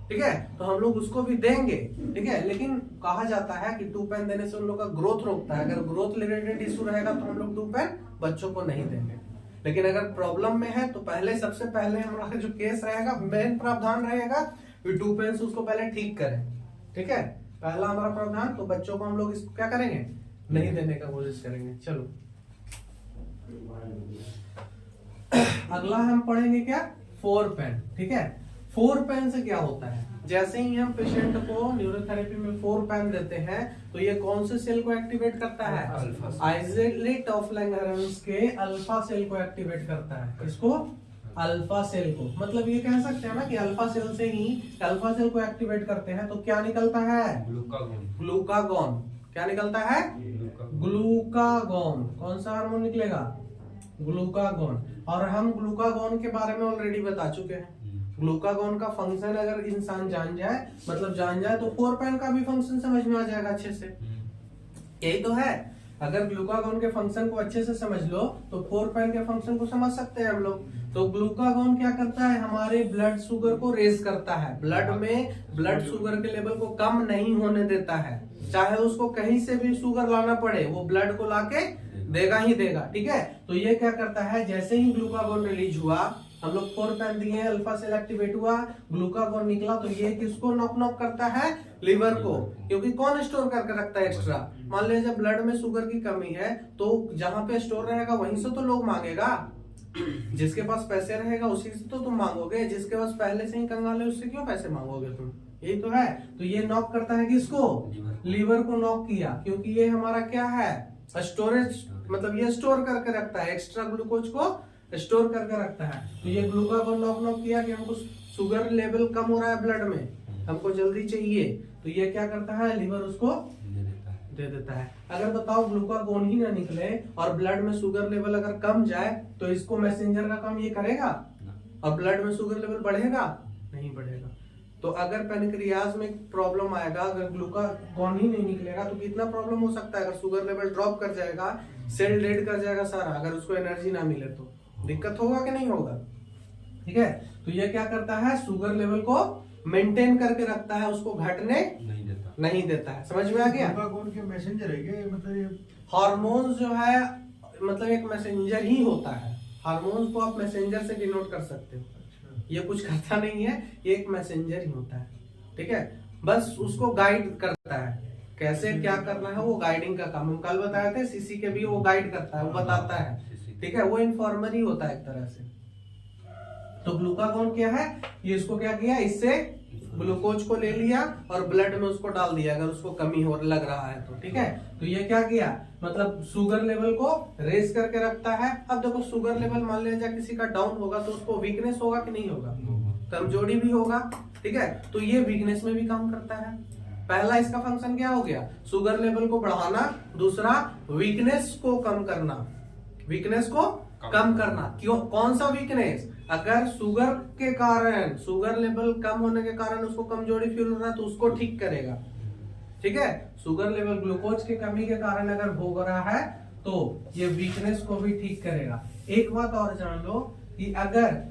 ठीक है, तो हम लोग उसको भी देंगे, ठीक है। लेकिन कहा जाता है कि टू पेन देने से उन लोग का ग्रोथ रोकता है। अगर ग्रोथ रिलेटेड इशू रहेगा तो हम लोग टू पेन बच्चों को नहीं देंगे। लेकिन अगर प्रॉब्लम में है तो पहले, सबसे पहले हमारा जो केस रहेगा, मेन प्रावधान रहेगा कि टू पेन उसको पहले ठीक करें, ठीक है, पहला हमारा प्रावधान। तो बच्चों को हम लोग इसको क्या करेंगे, नहीं देने का कोशिश करेंगे। चलो अगला हम पढ़ेंगे क्या, फोर पेन, ठीक है। फोर पेन से क्या होता है, जैसे ही हम पेशेंट को न्यूरोथेरेपी में फोर पेन देते हैं तो ये कौन से सेल को एक्टिवेट करता है, आइसोलेट ऑफ लैंगरहंस के अल्फा सेल को एक्टिवेट करता है। किसको? अल्फा सेल को। मतलब ये कह सकते हैं ना कि अल्फा सेल से ही, अल्फा सेल को एक्टिवेट करते हैं तो क्या निकलता है, ग्लूकागॉन। क्या निकलता है, ग्लूकागॉन। कौन सा हार्मोन निकलेगा, ग्लूकागॉन। और हम ग्लूकागॉन के बारे में ऑलरेडी बता चुके हैं। ग्लूकागॉन का फंक्शन अगर इंसान जान जाए, मतलब जान जाए, तो फोर पेन का भी फंक्शन समझ में आ जाएगा अच्छे से। यही तो है, अगर ग्लूकागॉन के फंक्शन को अच्छे से समझ लो तो फोर पेन के फंक्शन को समझ सकते हैं हम लोग। तो ग्लूकागॉन क्या करता है, हमारे ब्लड शुगर को रेज करता है, ब्लड में ब्लड शुगर के लेवल को कम नहीं होने देता है। चाहे उसको कहीं से भी शुगर लाना पड़े, वो ब्लड को लाके देगा ही देगा, ठीक है। तो ये क्या करता है, जैसे ही ग्लूकागॉन रिलीज हुआ, हम लोग फोर पेन दिए, अल्फा सेल एक्टिवेट हुआ, ग्लूकागॉन निकला, तो ये किसको नॉक नॉक करता है, लिवर को। क्योंकि कौन स्टोर करके रखता है एक्स्ट्रा, मान लीजिए जब ब्लड में शुगर की कमी है तो जहां पे स्टोर रहेगा वहीं से तो लोग मांगेगा। जिसके पास पैसे रहेगा उसी से तो तुम मांगोगे, जिसके पास पहले से ही कंगाल है उससे क्यों पैसे मांगोगे तुम, यही तो है। तो ये नॉक करता है किसको? लीवर को नॉक किया, क्योंकि ये हमारा क्या है? स्टोरेज, मतलब ये स्टोर करके रखता है, एक्स्ट्रा ग्लूकोज को स्टोर करके रखता है। तो ये ग्लूकागोन नॉक किया कि हमको शुगर लेवल कम हो रहा है ब्लड में, हमको जल्दी चाहिए, तो ये क्या करता है? लीवर उसको दे देता है। अगर बताओ ग्लूकागोन ही ना निकले और ब्लड में शुगर लेवल अगर कम जाए तो इसको मैसेंजर का काम ये करेगा? और ब्लड में शुगर लेवल बढ़ेगा? नहीं बढ़ेगा। तो अगर पैनक्रियाज में प्रॉब्लम आएगा, अगर ग्लूकागोन ही नहीं निकलेगा तो कितना प्रॉब्लम हो सकता है? अगर शुगर लेवल ड्रॉप कर जाएगा, सेल डेड कर जाएगा सारा, अगर उसको एनर्जी ना मिले तो दिक्कत होगा कि नहीं होगा? ठीक है। तो ये क्या करता है? शुगर लेवल को मेंटेन करके रखता है, उसको घटने नहीं देता है। समझ में आ गया? ग्लूकागोन के मैसेंजर है क्या? मतलब ये हार्मोन्स जो है मतलब एक मैसेंजर ही होता है। हार्मोन्स को आप मैसेंजर से डिनोट कर सकते हो। ये कुछ करता नहीं है, ये एक मैसेंजर ही होता है। ठीक है, बस उसको गाइड करता है, कैसे क्या करना है, वो गाइडिंग का काम। हम कल बताए थे सीसी के भी वो गाइड करता है, वो बताता है। ठीक है, वो इन्फॉर्मर ही होता है एक तरह से। तो ग्लूकागोन क्या है? ये इसको क्या किया? इससे ग्लूकोज को ले लिया और ब्लड में उसको डाल दिया अगर उसको कमी हो लग रहा है तो। ठीक है, तो ये क्या किया? मतलब शुगर लेवल को रेस करके रखता है। अब देखो शुगर लेवल मान लिया किसी का डाउन होगा तो उसको वीकनेस होगा कि नहीं होगा? कमजोरी भी होगा। ठीक है, तो ये वीकनेस में भी काम करता है। पहला इसका फंक्शन क्या हो गया? शुगर लेवल को बढ़ाना। दूसरा वीकनेस को कम करना, वीकनेस को कम करना। क्यों? कौन सा वीकनेस? अगर शुगर के कारण, शुगर लेवल कम होने के कारण उसको कमजोरी फील हो रहा है तो उसको ठीक करेगा। ठीक है, शुगर लेवल ग्लूकोज की कमी के कारण अगर हो रहा है तो ये वीकनेस को भी ठीक करेगा। एक बात और जान लो कि अगर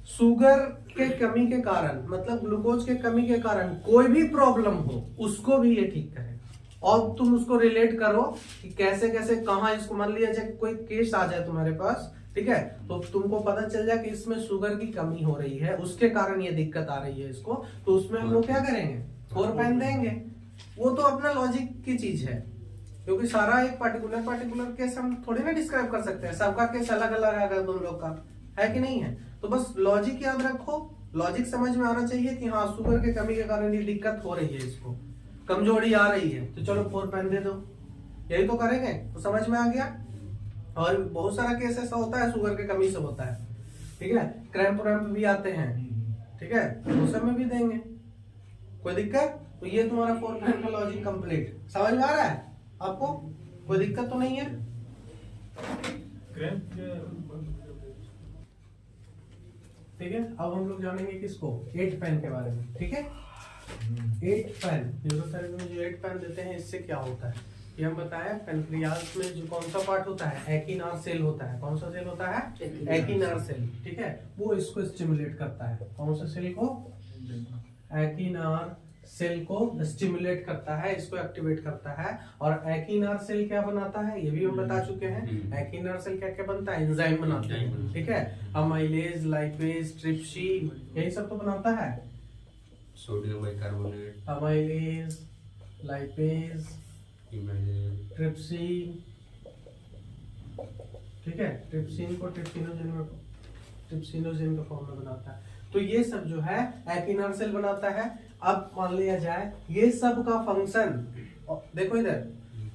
शुगर के कमी के कारण, मतलब ग्लूकोज के कमी के कारण कोई भी प्रॉब्लम हो, उसको भी ये ठीक करेगा। और तुम उसको रिलेट करो कि कैसे कैसे कहाँ इसको, मान लिया जाए कोई केस आ जाए तुम्हारे पास, ठीक है, तो तुमको पता चल जाए कि इसमें शुगर की कमी हो रही है, उसके कारण ये दिक्कत आ रही है इसको, तो उसमें हम लोग क्या करेंगे? 4 पेन देंगे। वो तो अपना लॉजिक की चीज है, क्योंकि सारा एक पार्टिकुलर केस हम थोड़ी ना डिस्क्राइब कर सकते हैं। सबका केस अलग अलग है अगर तुम लोग का, है कि नहीं है? तो बस लॉजिक याद रखो, लॉजिक समझ में आना चाहिए कि हाँ शुगर की कमी के कारण ये दिक्कत हो रही है, इसको कमजोरी आ रही है, तो चलो 4 पेन दे दो। यही तो करेंगे, तो समझ में आ गया। और बहुत सारा केस ऐसा होता है शुगर की कमी से होता है। ठीक है, क्रैम्प व्रैम्प भी आते हैं। ठीक है, उस समय भी देंगे, कोई दिक्कत? तो ये तुम्हारा 4 पेन का लॉजिक कंप्लीट। समझ में आ रहा है आपको? कोई दिक्कत तो नहीं है? ठीक है, अब हम लोग जानेंगे किसको? 8 पेन के बारे में। ठीक है, 8 पेन न्यूरोथेरेपी में जो 8 पेन देते हैं, इससे क्या होता है ये हम बताएं। पैनक्रियाज में जो कौन सा पार्ट होता है? एकिनार सेल होता है। कौन सा सेल होता है? एकिनार सेल। ठीक है, वो इसको स्टिमुलेट करता है। कौन सा सेल को? एकिनार सेल को स्टिमुलेट करता है, इसको एक्टिवेट करता है। और एकिनार सेल क्या बनाता है ये भी हम बता चुके हैं। एकिनार सेल क्या क्या बनता है? एंजाइम बनाता है। ठीक है, अमाइलेज, लाइपेज, ट्रिप्सिन, यही सब तो बनाता है। Sodium bicarbonate, amylase, lipase, trypsin. ठीक है, ट्रिप्सिन को ट्रिप्सिनोजेन के फॉर्म में बनाता है। तो ये सब जो है एकिनार सेल बनाता है। अब मान लिया जाए ये सब का फंक्शन, देखो इधर,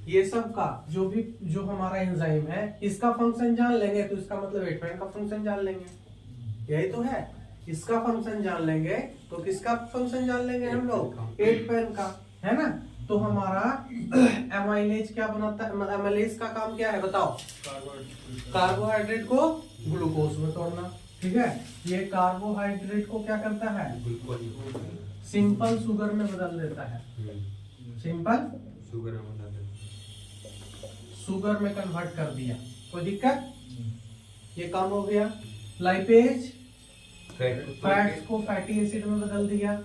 ये सब का जो हमारा एंजाइम है, इसका फंक्शन जान लेंगे तो इसका मतलब 8 पेन का फंक्शन जान लेंगे। यही तो है, इसका फंक्शन जान लेंगे तो किसका फंक्शन जान लेंगे हम लोग? 8 पेन का, है ना? तो हमारा एमाइलेज क्या बनाता है? एमाइलेज का काम क्या है बताओ? कार्बोहाइड्रेट को ग्लूकोज में तोड़ना। ठीक है, ये कार्बोहाइड्रेट को क्या करता है? सिंपल शुगर में बदल देता है। सिंपल शुगर में कन्वर्ट कर दिया। कोई दिक्कत? ये काम हो गया। लाइपेज फैट्स को फैटी एसिड में बदल दिया,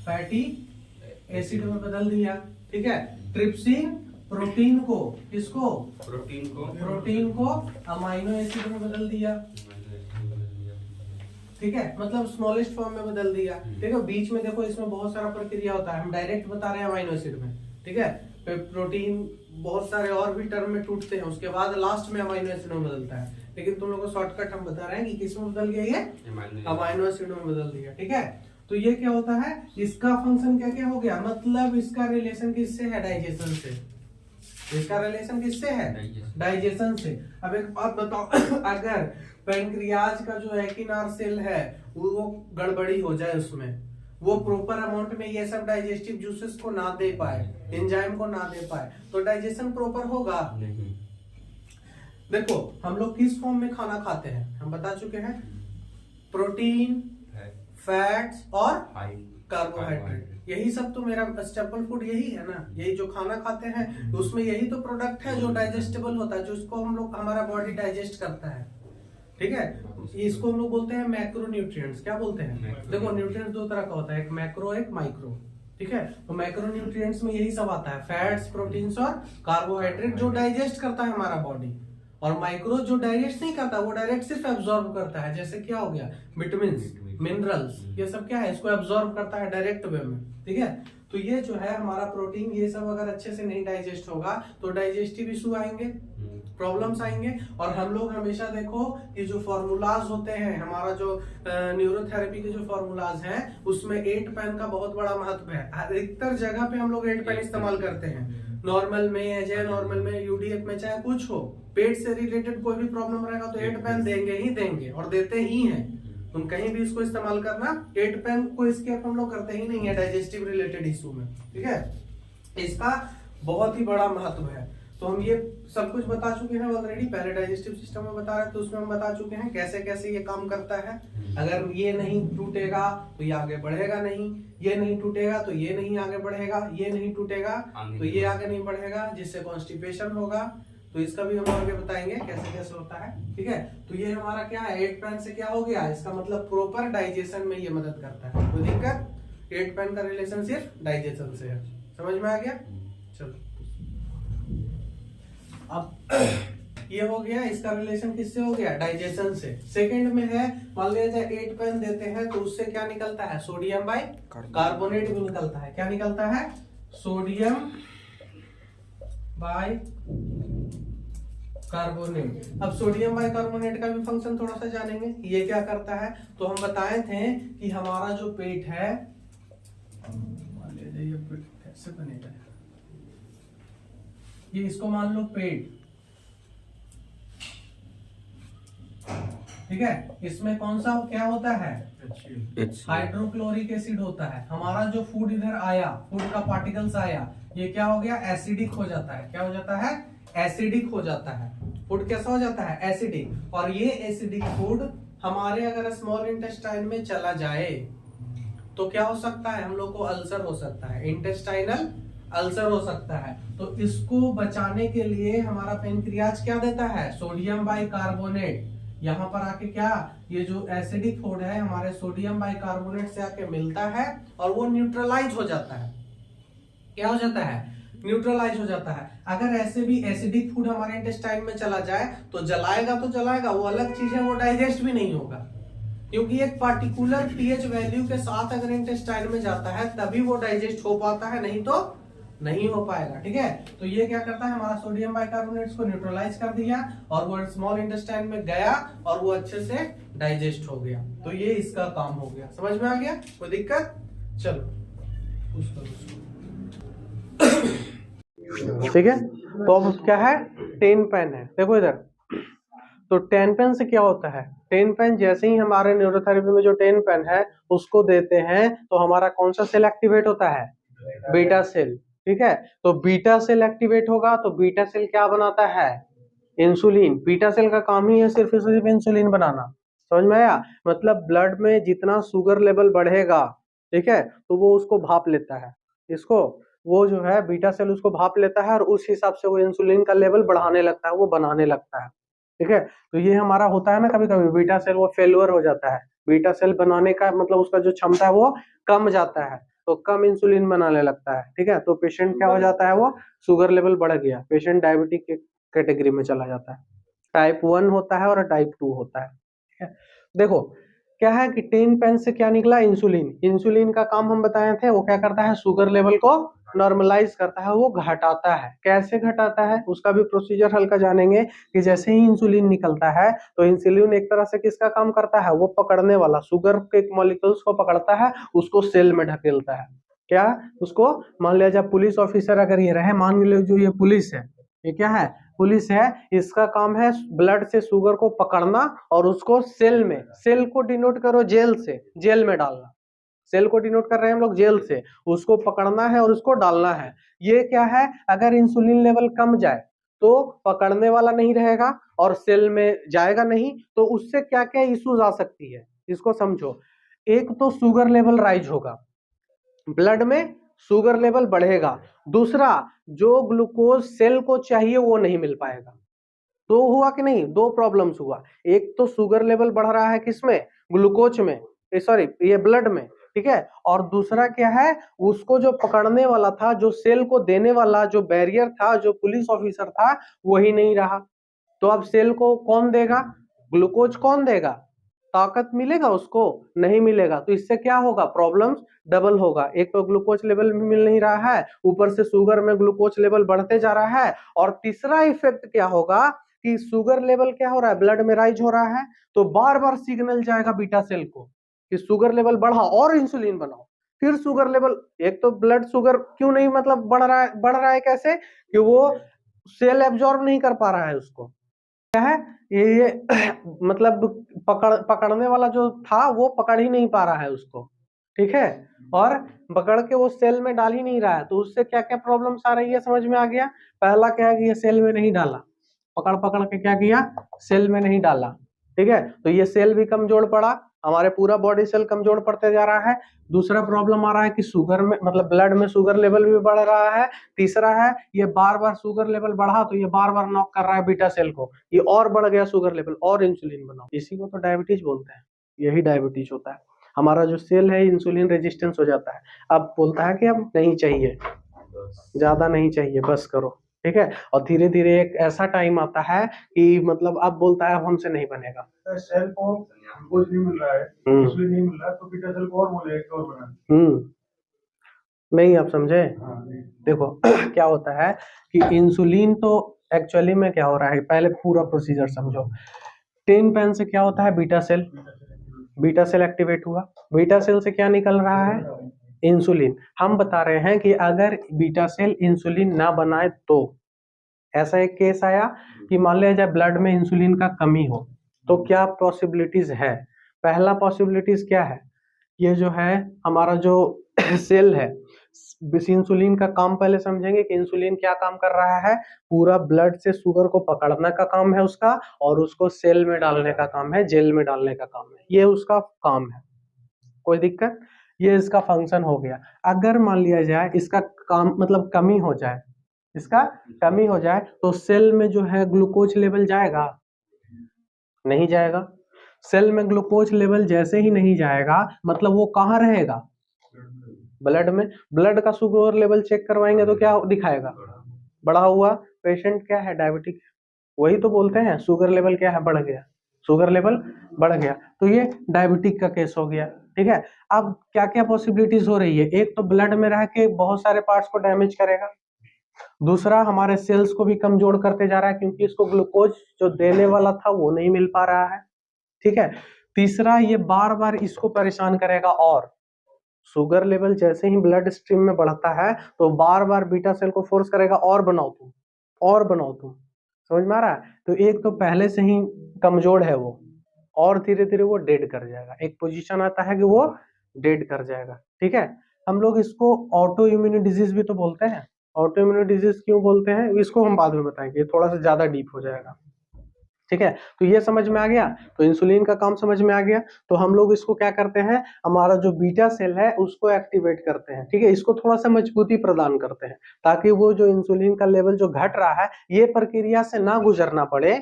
फैटी एसिड में बदल दिया। ठीक है, ट्रिप्सिन प्रोटीन को, किसको? प्रोटीन को अमाइनो एसिड में बदल दिया। ठीक है, मतलब स्मॉलेस्ट फॉर्म में बदल दिया। ठीक है, बीच में देखो इसमें बहुत सारा प्रक्रिया होता है, हम डायरेक्ट बता रहे हैं अमाइनो एसिड में। ठीक है, प्रोटीन बहुत सारे और भी टर्म में टूटते हैं, उसके बाद लास्ट में अमाइनो एसिड में बदलता है। लेकिन तुम लोगों को शॉर्टकट हम बता रहे हैं कि किस में बदल गया? ये अमाइनो एसिड में बदल दिया। ठीक है, तो ये क्या होता है, इसका फंक्शन क्या क्या हो गया, मतलब इसका रिलेशन किससे है, डाइजेशन से। इसका रिलेशन किससे है, डाइजेशन से। अब एक बात बताओ अगर पैंक्रियाज का जो एक्टिन सेल है वो गड़बड़ी हो जाए, उसमें वो प्रॉपर अमाउंट में ये सब डाइजेस्टिव जूसेस को ना दे पाए, एंजाइम को ना दे पाए, तो डाइजेशन प्रॉपर होगा नहीं। देखो हम लोग किस फॉर्म में खाना खाते हैं, हम बता चुके हैं, प्रोटीन, फैट्स और कार्बोहाइड्रेट, यही सब तो मेरा स्टेपल फूड यही है ना, यही जो खाना खाते हैं उसमें यही तो प्रोडक्ट है जो डाइजेस्टेबल होता है, जो इसको हम लोग हमारा बॉडी डाइजेस्ट करता है, ठीक है। इसको हम लोग बोलते हैं मैक्रोन्यूट्रिएंट्स। क्या बोलते हैं, देखो न्यूट्रिएंट्स दो तरह का होता है, एक मैक्रो एक माइक्रो, ठीक है। तो मैक्रोन्यूट्रिएंट्स में यही सब आता है, फैट्स, प्रोटीन्स और कार्बोहाइड्रेट जो डाइजेस्ट करता है हमारा बॉडी, और माइक्रो जो डाइजेस्ट नहीं करता, वो डायरेक्ट सिर्फ एब्जॉर्ब करता है, जैसे क्या हो गया, विटामिन्स, मिनरल्स, ये सब क्या है, इसको एब्जॉर्ब करता है डायरेक्ट वे में, ठीक है। तो ये जो है हमारा प्रोटीन, ये सब अगर अच्छे से नहीं डाइजेस्ट होगा तो डाइजेस्टिव इशू आएंगे, प्रॉब्लम्स आएंगे। और हम लोग हमेशा देखो कि जो फॉर्मूलाज होते हैं, हमारा जो न्यूरोथेरेपी के जो फॉर्मूलाज हैं उसमें 8 पेन का बहुत बड़ा महत्व है। अधिकतर जगह पे हम लोग 8 पेन इस्तेमाल करते हैं, नॉर्मल में, एजे नॉर्मल में, यूडीएफ में, चाहे कुछ हो, पेट से रिलेटेड कोई भी प्रॉब्लम रहेगा तो 8 पेन देंगे ही देंगे, और देते ही हैं। तुम कहीं भी इसको इस्तेमाल करना, 8 पेन को स्किप हम लोग करते ही नहीं है डाइजेस्टिव रिलेटेड इशू में, ठीक है। इसका बहुत ही बड़ा महत्व है। तो हम ये सब कुछ बता चुके हैं ऑलरेडी, पहले डाइजेस्टिव सिस्टम में बता रहे थे, तो उसमें हम बता चुके हैं कैसे कैसे ये काम करता है। अगर ये नहीं टूटेगा तो ये आगे बढ़ेगा नहीं, ये नहीं टूटेगा तो ये नहीं आगे बढ़ेगा, ये नहीं टूटेगा तो ये आगे नहीं बढ़ेगा, जिससे कॉन्स्टिपेशन होगा। तो इसका भी हम आगे बताएंगे कैसे कैसे होता है, ठीक है। तो ये हमारा क्या है, 8 पेन से क्या हो गया, इसका मतलब प्रॉपर डाइजेशन में ये मदद करता है। कोई दिक्कत, 8 पेन का रिलेशन सिर्फ डाइजेशन से है, समझ में आ गया। चलो अब ये हो गया, इसका रिलेशन किससे हो गया, डाइजेशन से। सेकंड में है, मान लीजिए 8 पेन देते हैं तो उससे क्या निकलता है, सोडियम बाई कार्बोनेट भी निकलता है। क्या निकलता है, सोडियम बाई कार्बोनेट। अब सोडियम बाई कार्बोनेट का भी फंक्शन थोड़ा सा जानेंगे, ये क्या करता है। तो हम बताए थे कि हमारा जो पेट है, मान लीजिए ये पेट कैसे बनेगा, ये इसको मान लो पेट, ठीक है। इसमें कौन सा क्या होता है, हाइड्रोक्लोरिक एसिड होता है। हमारा जो फूड इधर आया, फूड का पार्टिकल्स आया, ये क्या हो गया, एसिडिक हो जाता है। क्या हो जाता है, एसिडिक हो जाता है। फूड कैसा हो जाता है, एसिडिक। और ये एसिडिक फूड हमारे अगर स्मॉल इंटेस्टाइन में चला जाए तो क्या हो सकता है, हम लोग को अल्सर हो सकता है, इंटेस्टाइनल अल्सर हो सकता है। तो इसको बचाने के लिए हमारा पेनक्रियाज क्या देता है, सोडियम बाई कार्बोनेट। यहाँ पर आके क्या, ये जो एसिडिक फूड है हमारे सोडियम बाई कार्बोनेट से आके मिलता है और वो न्यूट्रलाइज हो जाता है। क्या हो जाता है, न्यूट्रलाइज हो जाता है। अगर ऐसे भी एसिडिक फूड हमारे इंटेस्टाइन में चला जाए तो जलाएगा तो जलाएगा, वो अलग चीज है, वो डाइजेस्ट भी नहीं होगा, क्योंकि एक पार्टिकुलर पीएच वैल्यू के साथ अगर इंटेस्टाइन में जाता है तभी वो डाइजेस्ट हो पाता है, नहीं तो नहीं हो पाएगा, ठीक है। तो ये क्या करता है, हमारा सोडियम बाइकार्बोनेट को न्यूट्रलाइज कर दिया और वो स्मॉल इंटेस्टाइन में गया और वो अच्छे से डाइजेस्ट हो गया। तो ये इसका काम हो गया, समझ में आ गया, कोई दिक्कत। चलो ठीक है। तो अब क्या है, 10 पेन है, देखो इधर। तो 10 पेन से क्या होता है, 10 पेन जैसे ही हमारे न्यूरोथेरेपी में जो 10 पेन है उसको देते हैं तो हमारा कौन सा सेल एक्टिवेट होता है, बीटा सेल, ठीक है। तो बीटा सेल एक्टिवेट होगा तो बीटा सेल क्या बनाता है, इंसुलिन। बीटा सेल का काम ही है सिर्फ इंसुलिन बनाना, समझ में आया। मतलब ब्लड में जितना शुगर लेवल बढ़ेगा, ठीक है, तो वो उसको भाप लेता है, इसको वो जो है बीटा सेल उसको भाप लेता है और उस हिसाब से वो इंसुलिन का लेवल बढ़ाने लगता है, वो बनाने लगता है, ठीक है। तो ये हमारा होता है ना, कभी कभी बीटा सेल वो फेल्योर हो जाता है, बीटा सेल बनाने का मतलब उसका जो क्षमता है वो कम जाता है, तो कम इंसुलिन बनाने लगता है, ठीक है। तो पेशेंट क्या हो जाता है, वो शुगर लेवल बढ़ गया, पेशेंट डायबिटिक कैटेगरी में चला जाता है। टाइप 1 होता है और टाइप 2 होता है, ठीक है। देखो क्या है कि 10 पेन से क्या निकला, इंसुलिन। इंसुलिन का काम हम बताए थे, वो क्या करता है, शुगर लेवल को नॉर्मलाइज करता है, वो घटाता है। कैसे घटाता है उसका भी प्रोसीजर हल्का जानेंगे कि जैसे ही इंसुलिन निकलता है तो इंसुलिन एक तरह से किसका काम करता है, वो पकड़ने वाला शुगर के मॉलिक्यूल्स को पकड़ता है, उसको सेल में ढकेलता है। क्या, उसको मान लिया जाए पुलिस ऑफिसर अगर ये रहे, मान लो जो ये पुलिस है, ये क्या है, पुलिस है, इसका काम है ब्लड से शुगर को पकड़ना और उसको सेल में, सेल को डिनोट करो जेल से, जेल में डालना। सेल को डिनोट कर रहे हैं हम लोग जेल से, उसको पकड़ना है और उसको डालना है। ये क्या है, अगर इंसुलिन लेवल कम जाए तो पकड़ने वाला नहीं रहेगा और सेल में जाएगा नहीं, तो उससे क्या क्या इश्यूज आ सकती है, इसको समझो। एक तो शुगर लेवल राइज होगा, ब्लड में शुगर लेवल बढ़ेगा। दूसरा, जो ग्लूकोज सेल को चाहिए वो नहीं मिल पाएगा। तो हुआ कि नहीं, दो प्रॉब्लम्स हुआ। एक तो शुगर लेवल बढ़ रहा है किसमें, ग्लूकोज में, सॉरी ये ब्लड में, ठीक है। और दूसरा क्या है, उसको जो पकड़ने वाला था, जो सेल को देने वाला जो बैरियर था, जो पुलिस ऑफिसर था, वही नहीं रहा। तो अब सेल को कौन देगा, ग्लूकोज कौन देगा, ताकत मिलेगा उसको, नहीं मिलेगा। तो इससे क्या होगा, प्रॉब्लम्स डबल होगा। एक तो ग्लूकोज लेवल भी मिल नहीं रहा है, ऊपर से शुगर में ग्लूकोज लेवल बढ़ते जा रहा है। और तीसरा इफेक्ट क्या होगा कि शुगर लेवल क्या हो रहा है, ब्लड में राइज हो रहा है, तो बार बार सिग्नल जाएगा बीटा सेल को कि शुगर लेवल बढ़ा और इंसुलिन बनाओ। फिर शुगर लेवल, एक तो ब्लड शुगर क्यों नहीं मतलब बढ़ रहा है कैसे, कि वो सेल एब्जॉर्ब नहीं कर पा रहा है उसको, क्या है ये मतलब पकड़ने वाला जो था वो पकड़ ही नहीं पा रहा है उसको, ठीक है, और पकड़ के वो सेल में डाल ही नहीं रहा है। तो उससे क्या क्या प्रॉब्लम्स आ रही है, समझ में आ गया। पहला क्या है कि ये सेल में नहीं डाला, पकड़ पकड़ के क्या किया, सेल में नहीं डाला, ठीक है, तो ये सेल भी कमजोर पड़ा, हमारे पूरा बॉडी सेल कमजोर पड़ते जा रहा है। दूसरा प्रॉब्लम आ रहा है कि शुगर में मतलब ब्लड में शुगर लेवल भी बढ़ रहा है। तीसरा है, ये बार बार शुगर लेवल बढ़ा तो ये बार बार नॉक कर रहा है बीटा सेल को, ये और बढ़ गया शुगर लेवल, और इंसुलिन बनाओ। इसी को तो डायबिटीज बोलते हैं, यही डायबिटीज होता है। हमारा जो सेल है इंसुलिन रेजिस्टेंस हो जाता है, अब बोलता है कि अब नहीं चाहिए, ज्यादा नहीं चाहिए, बस करो, ठीक है। और धीरे धीरे एक ऐसा टाइम आता है कि मतलब अब बोलता है अब हमसे नहीं बनेगा। सेल को कुछ नहीं मिल रहा है, इंसुलिन नहीं मिल रहा, तो बीटा सेल को और बोलेगा कि और बना। नहीं आप समझे, हाँ, देखो क्या होता है कि इंसुलिन तो एक्चुअली में क्या हो रहा है, पहले पूरा प्रोसीजर समझो। 10 पेन से क्या होता है, बीटा सेल एक्टिवेट हुआ, बीटा सेल से क्या निकल रहा है, इंसुलिन। हम बता रहे हैं कि अगर बीटा सेल इंसुलिन ना बनाए तो ऐसा एक केस आया कि मान लिया जाए ब्लड में इंसुलिन का कमी हो, तो क्या पॉसिबिलिटीज है। पहला पॉसिबिलिटीज क्या है, ये जो है हमारा जो सेल है, इंसुलिन का काम पहले समझेंगे कि इंसुलिन क्या काम कर रहा है, पूरा ब्लड से शुगर को पकड़ने का काम है उसका, और उसको सेल में डालने का काम है, जेल में डालने का काम है, ये उसका काम है। कोई दिक्कत, ये इसका फंक्शन हो गया। अगर मान लिया जाए इसका काम मतलब कमी हो जाए, इसका कमी हो जाए तो सेल में जो है ग्लूकोज लेवल जाएगा, नहीं जाएगा। सेल में ग्लूकोज लेवल जैसे ही नहीं जाएगा मतलब वो कहाँ रहेगा, ब्लड में। ब्लड का शुगर लेवल चेक करवाएंगे तो क्या दिखाएगा, बढ़ा हुआ। पेशेंट क्या है, डायबिटिक, वही तो बोलते हैं शुगर लेवल क्या है, बढ़ गया, शुगर लेवल बढ़ गया, तो ये डायबिटिक का केस हो गया, ठीक है। अब क्या क्या पॉसिबिलिटीज हो रही है, एक तो ब्लड में रह के बहुत सारे पार्ट्स को डैमेज करेगा, दूसरा हमारे सेल्स को भी कमजोर करते जा रहा है क्योंकि इसको ग्लूकोज जो देने वाला था वो नहीं मिल पा रहा है, ठीक है। तीसरा, ये बार बार इसको परेशान करेगा, और शुगर लेवल जैसे ही ब्लड स्ट्रीम में बढ़ता है तो बार बार बीटा सेल को फोर्स करेगा, और बनाओ तुम, और बनाओ तुम, समझ में आ रहा है। तो एक तो पहले से ही कमजोर है वो, और धीरे धीरे वो डेड कर जाएगा, एक पोजीशन आता है कि वो डेड कर जाएगा, ठीक है। हम लोग इसको ऑटो इम्यून डिजीज भी तो बोलते हैं। ऑटो इम्यून डिजीज क्यों बोलते हैं इसको हम बाद में बताएंगे, थोड़ा सा ज्यादा डीप हो जाएगा, ठीक है। तो ये समझ में आ गया, तो इंसुलिन का काम समझ में आ गया। तो हम लोग इसको क्या करते हैं, हमारा जो बीटा सेल है उसको एक्टिवेट करते हैं, ठीक है, इसको थोड़ा सा मजबूती प्रदान करते हैं ताकि वो जो इंसुलिन का लेवल जो घट रहा है ये प्रक्रिया से ना गुजरना पड़े,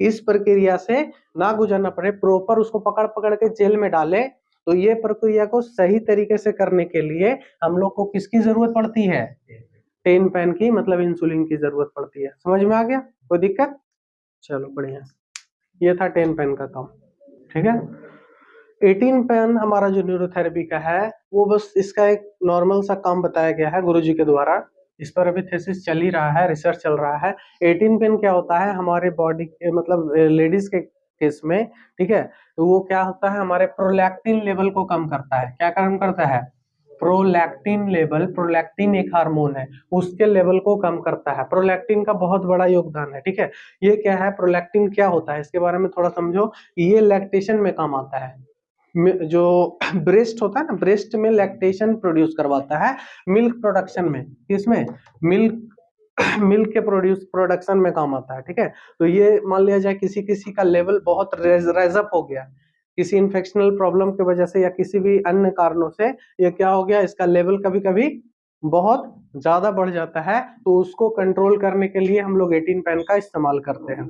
इस प्रक्रिया से ना गुजरना पड़े, प्रॉपर उसको पकड़ पकड़ के जेल में डाले। तो ये प्रक्रिया को सही तरीके से करने के लिए हम लोग को किसकी जरूरत पड़ती है, 10 पेन की मतलब इंसुलिन की जरूरत पड़ती है। समझ में आ गया, कोई दिक्कत, चलो बढ़िया। ये था 10 पेन का काम, ठीक है। 18 पेन हमारा जो न्यूरोथेरेपी का है वो बस इसका एक नॉर्मल सा काम बताया गया है गुरुजी के द्वारा। इस पर अभी थीसिस चल ही रहा है, रिसर्च चल रहा है। 18 पेन क्या होता है हमारे बॉडी के मतलब लेडीज के केस में, ठीक है, तो वो क्या होता है हमारे प्रोलैक्टिन लेवल को कम करता है। क्या काम करता है? प्रोलैक्टिन लेवल, प्रोलैक्टिन एक हार्मोन है, उसके लेवल को कम करता है। प्रोलैक्टिन का बहुत बड़ा योगदान है, ठीक है। ये क्या है, प्रोलैक्टिन क्या होता है इसके बारे में थोड़ा समझो। ये लैक्टेशन में काम आता है। जो ब्रेस्ट होता है ना, ब्रेस्ट में लैक्टेशन प्रोड्यूस करवाता है, मिल्क प्रोडक्शन में, किसमें? मिल्क के प्रोडक्शन में काम आता है, ठीक है। तो ये मान लिया जाए किसी किसी का लेवल बहुत रेज अप हो गया, किसी इन्फेक्शनल प्रॉब्लम की वजह से या किसी भी अन्य कारणों से ये क्या हो गया, इसका लेवल कभी कभी बहुत ज्यादा बढ़ जाता है, तो उसको कंट्रोल करने के लिए हम लोग 18 पेन का इस्तेमाल करते हैं।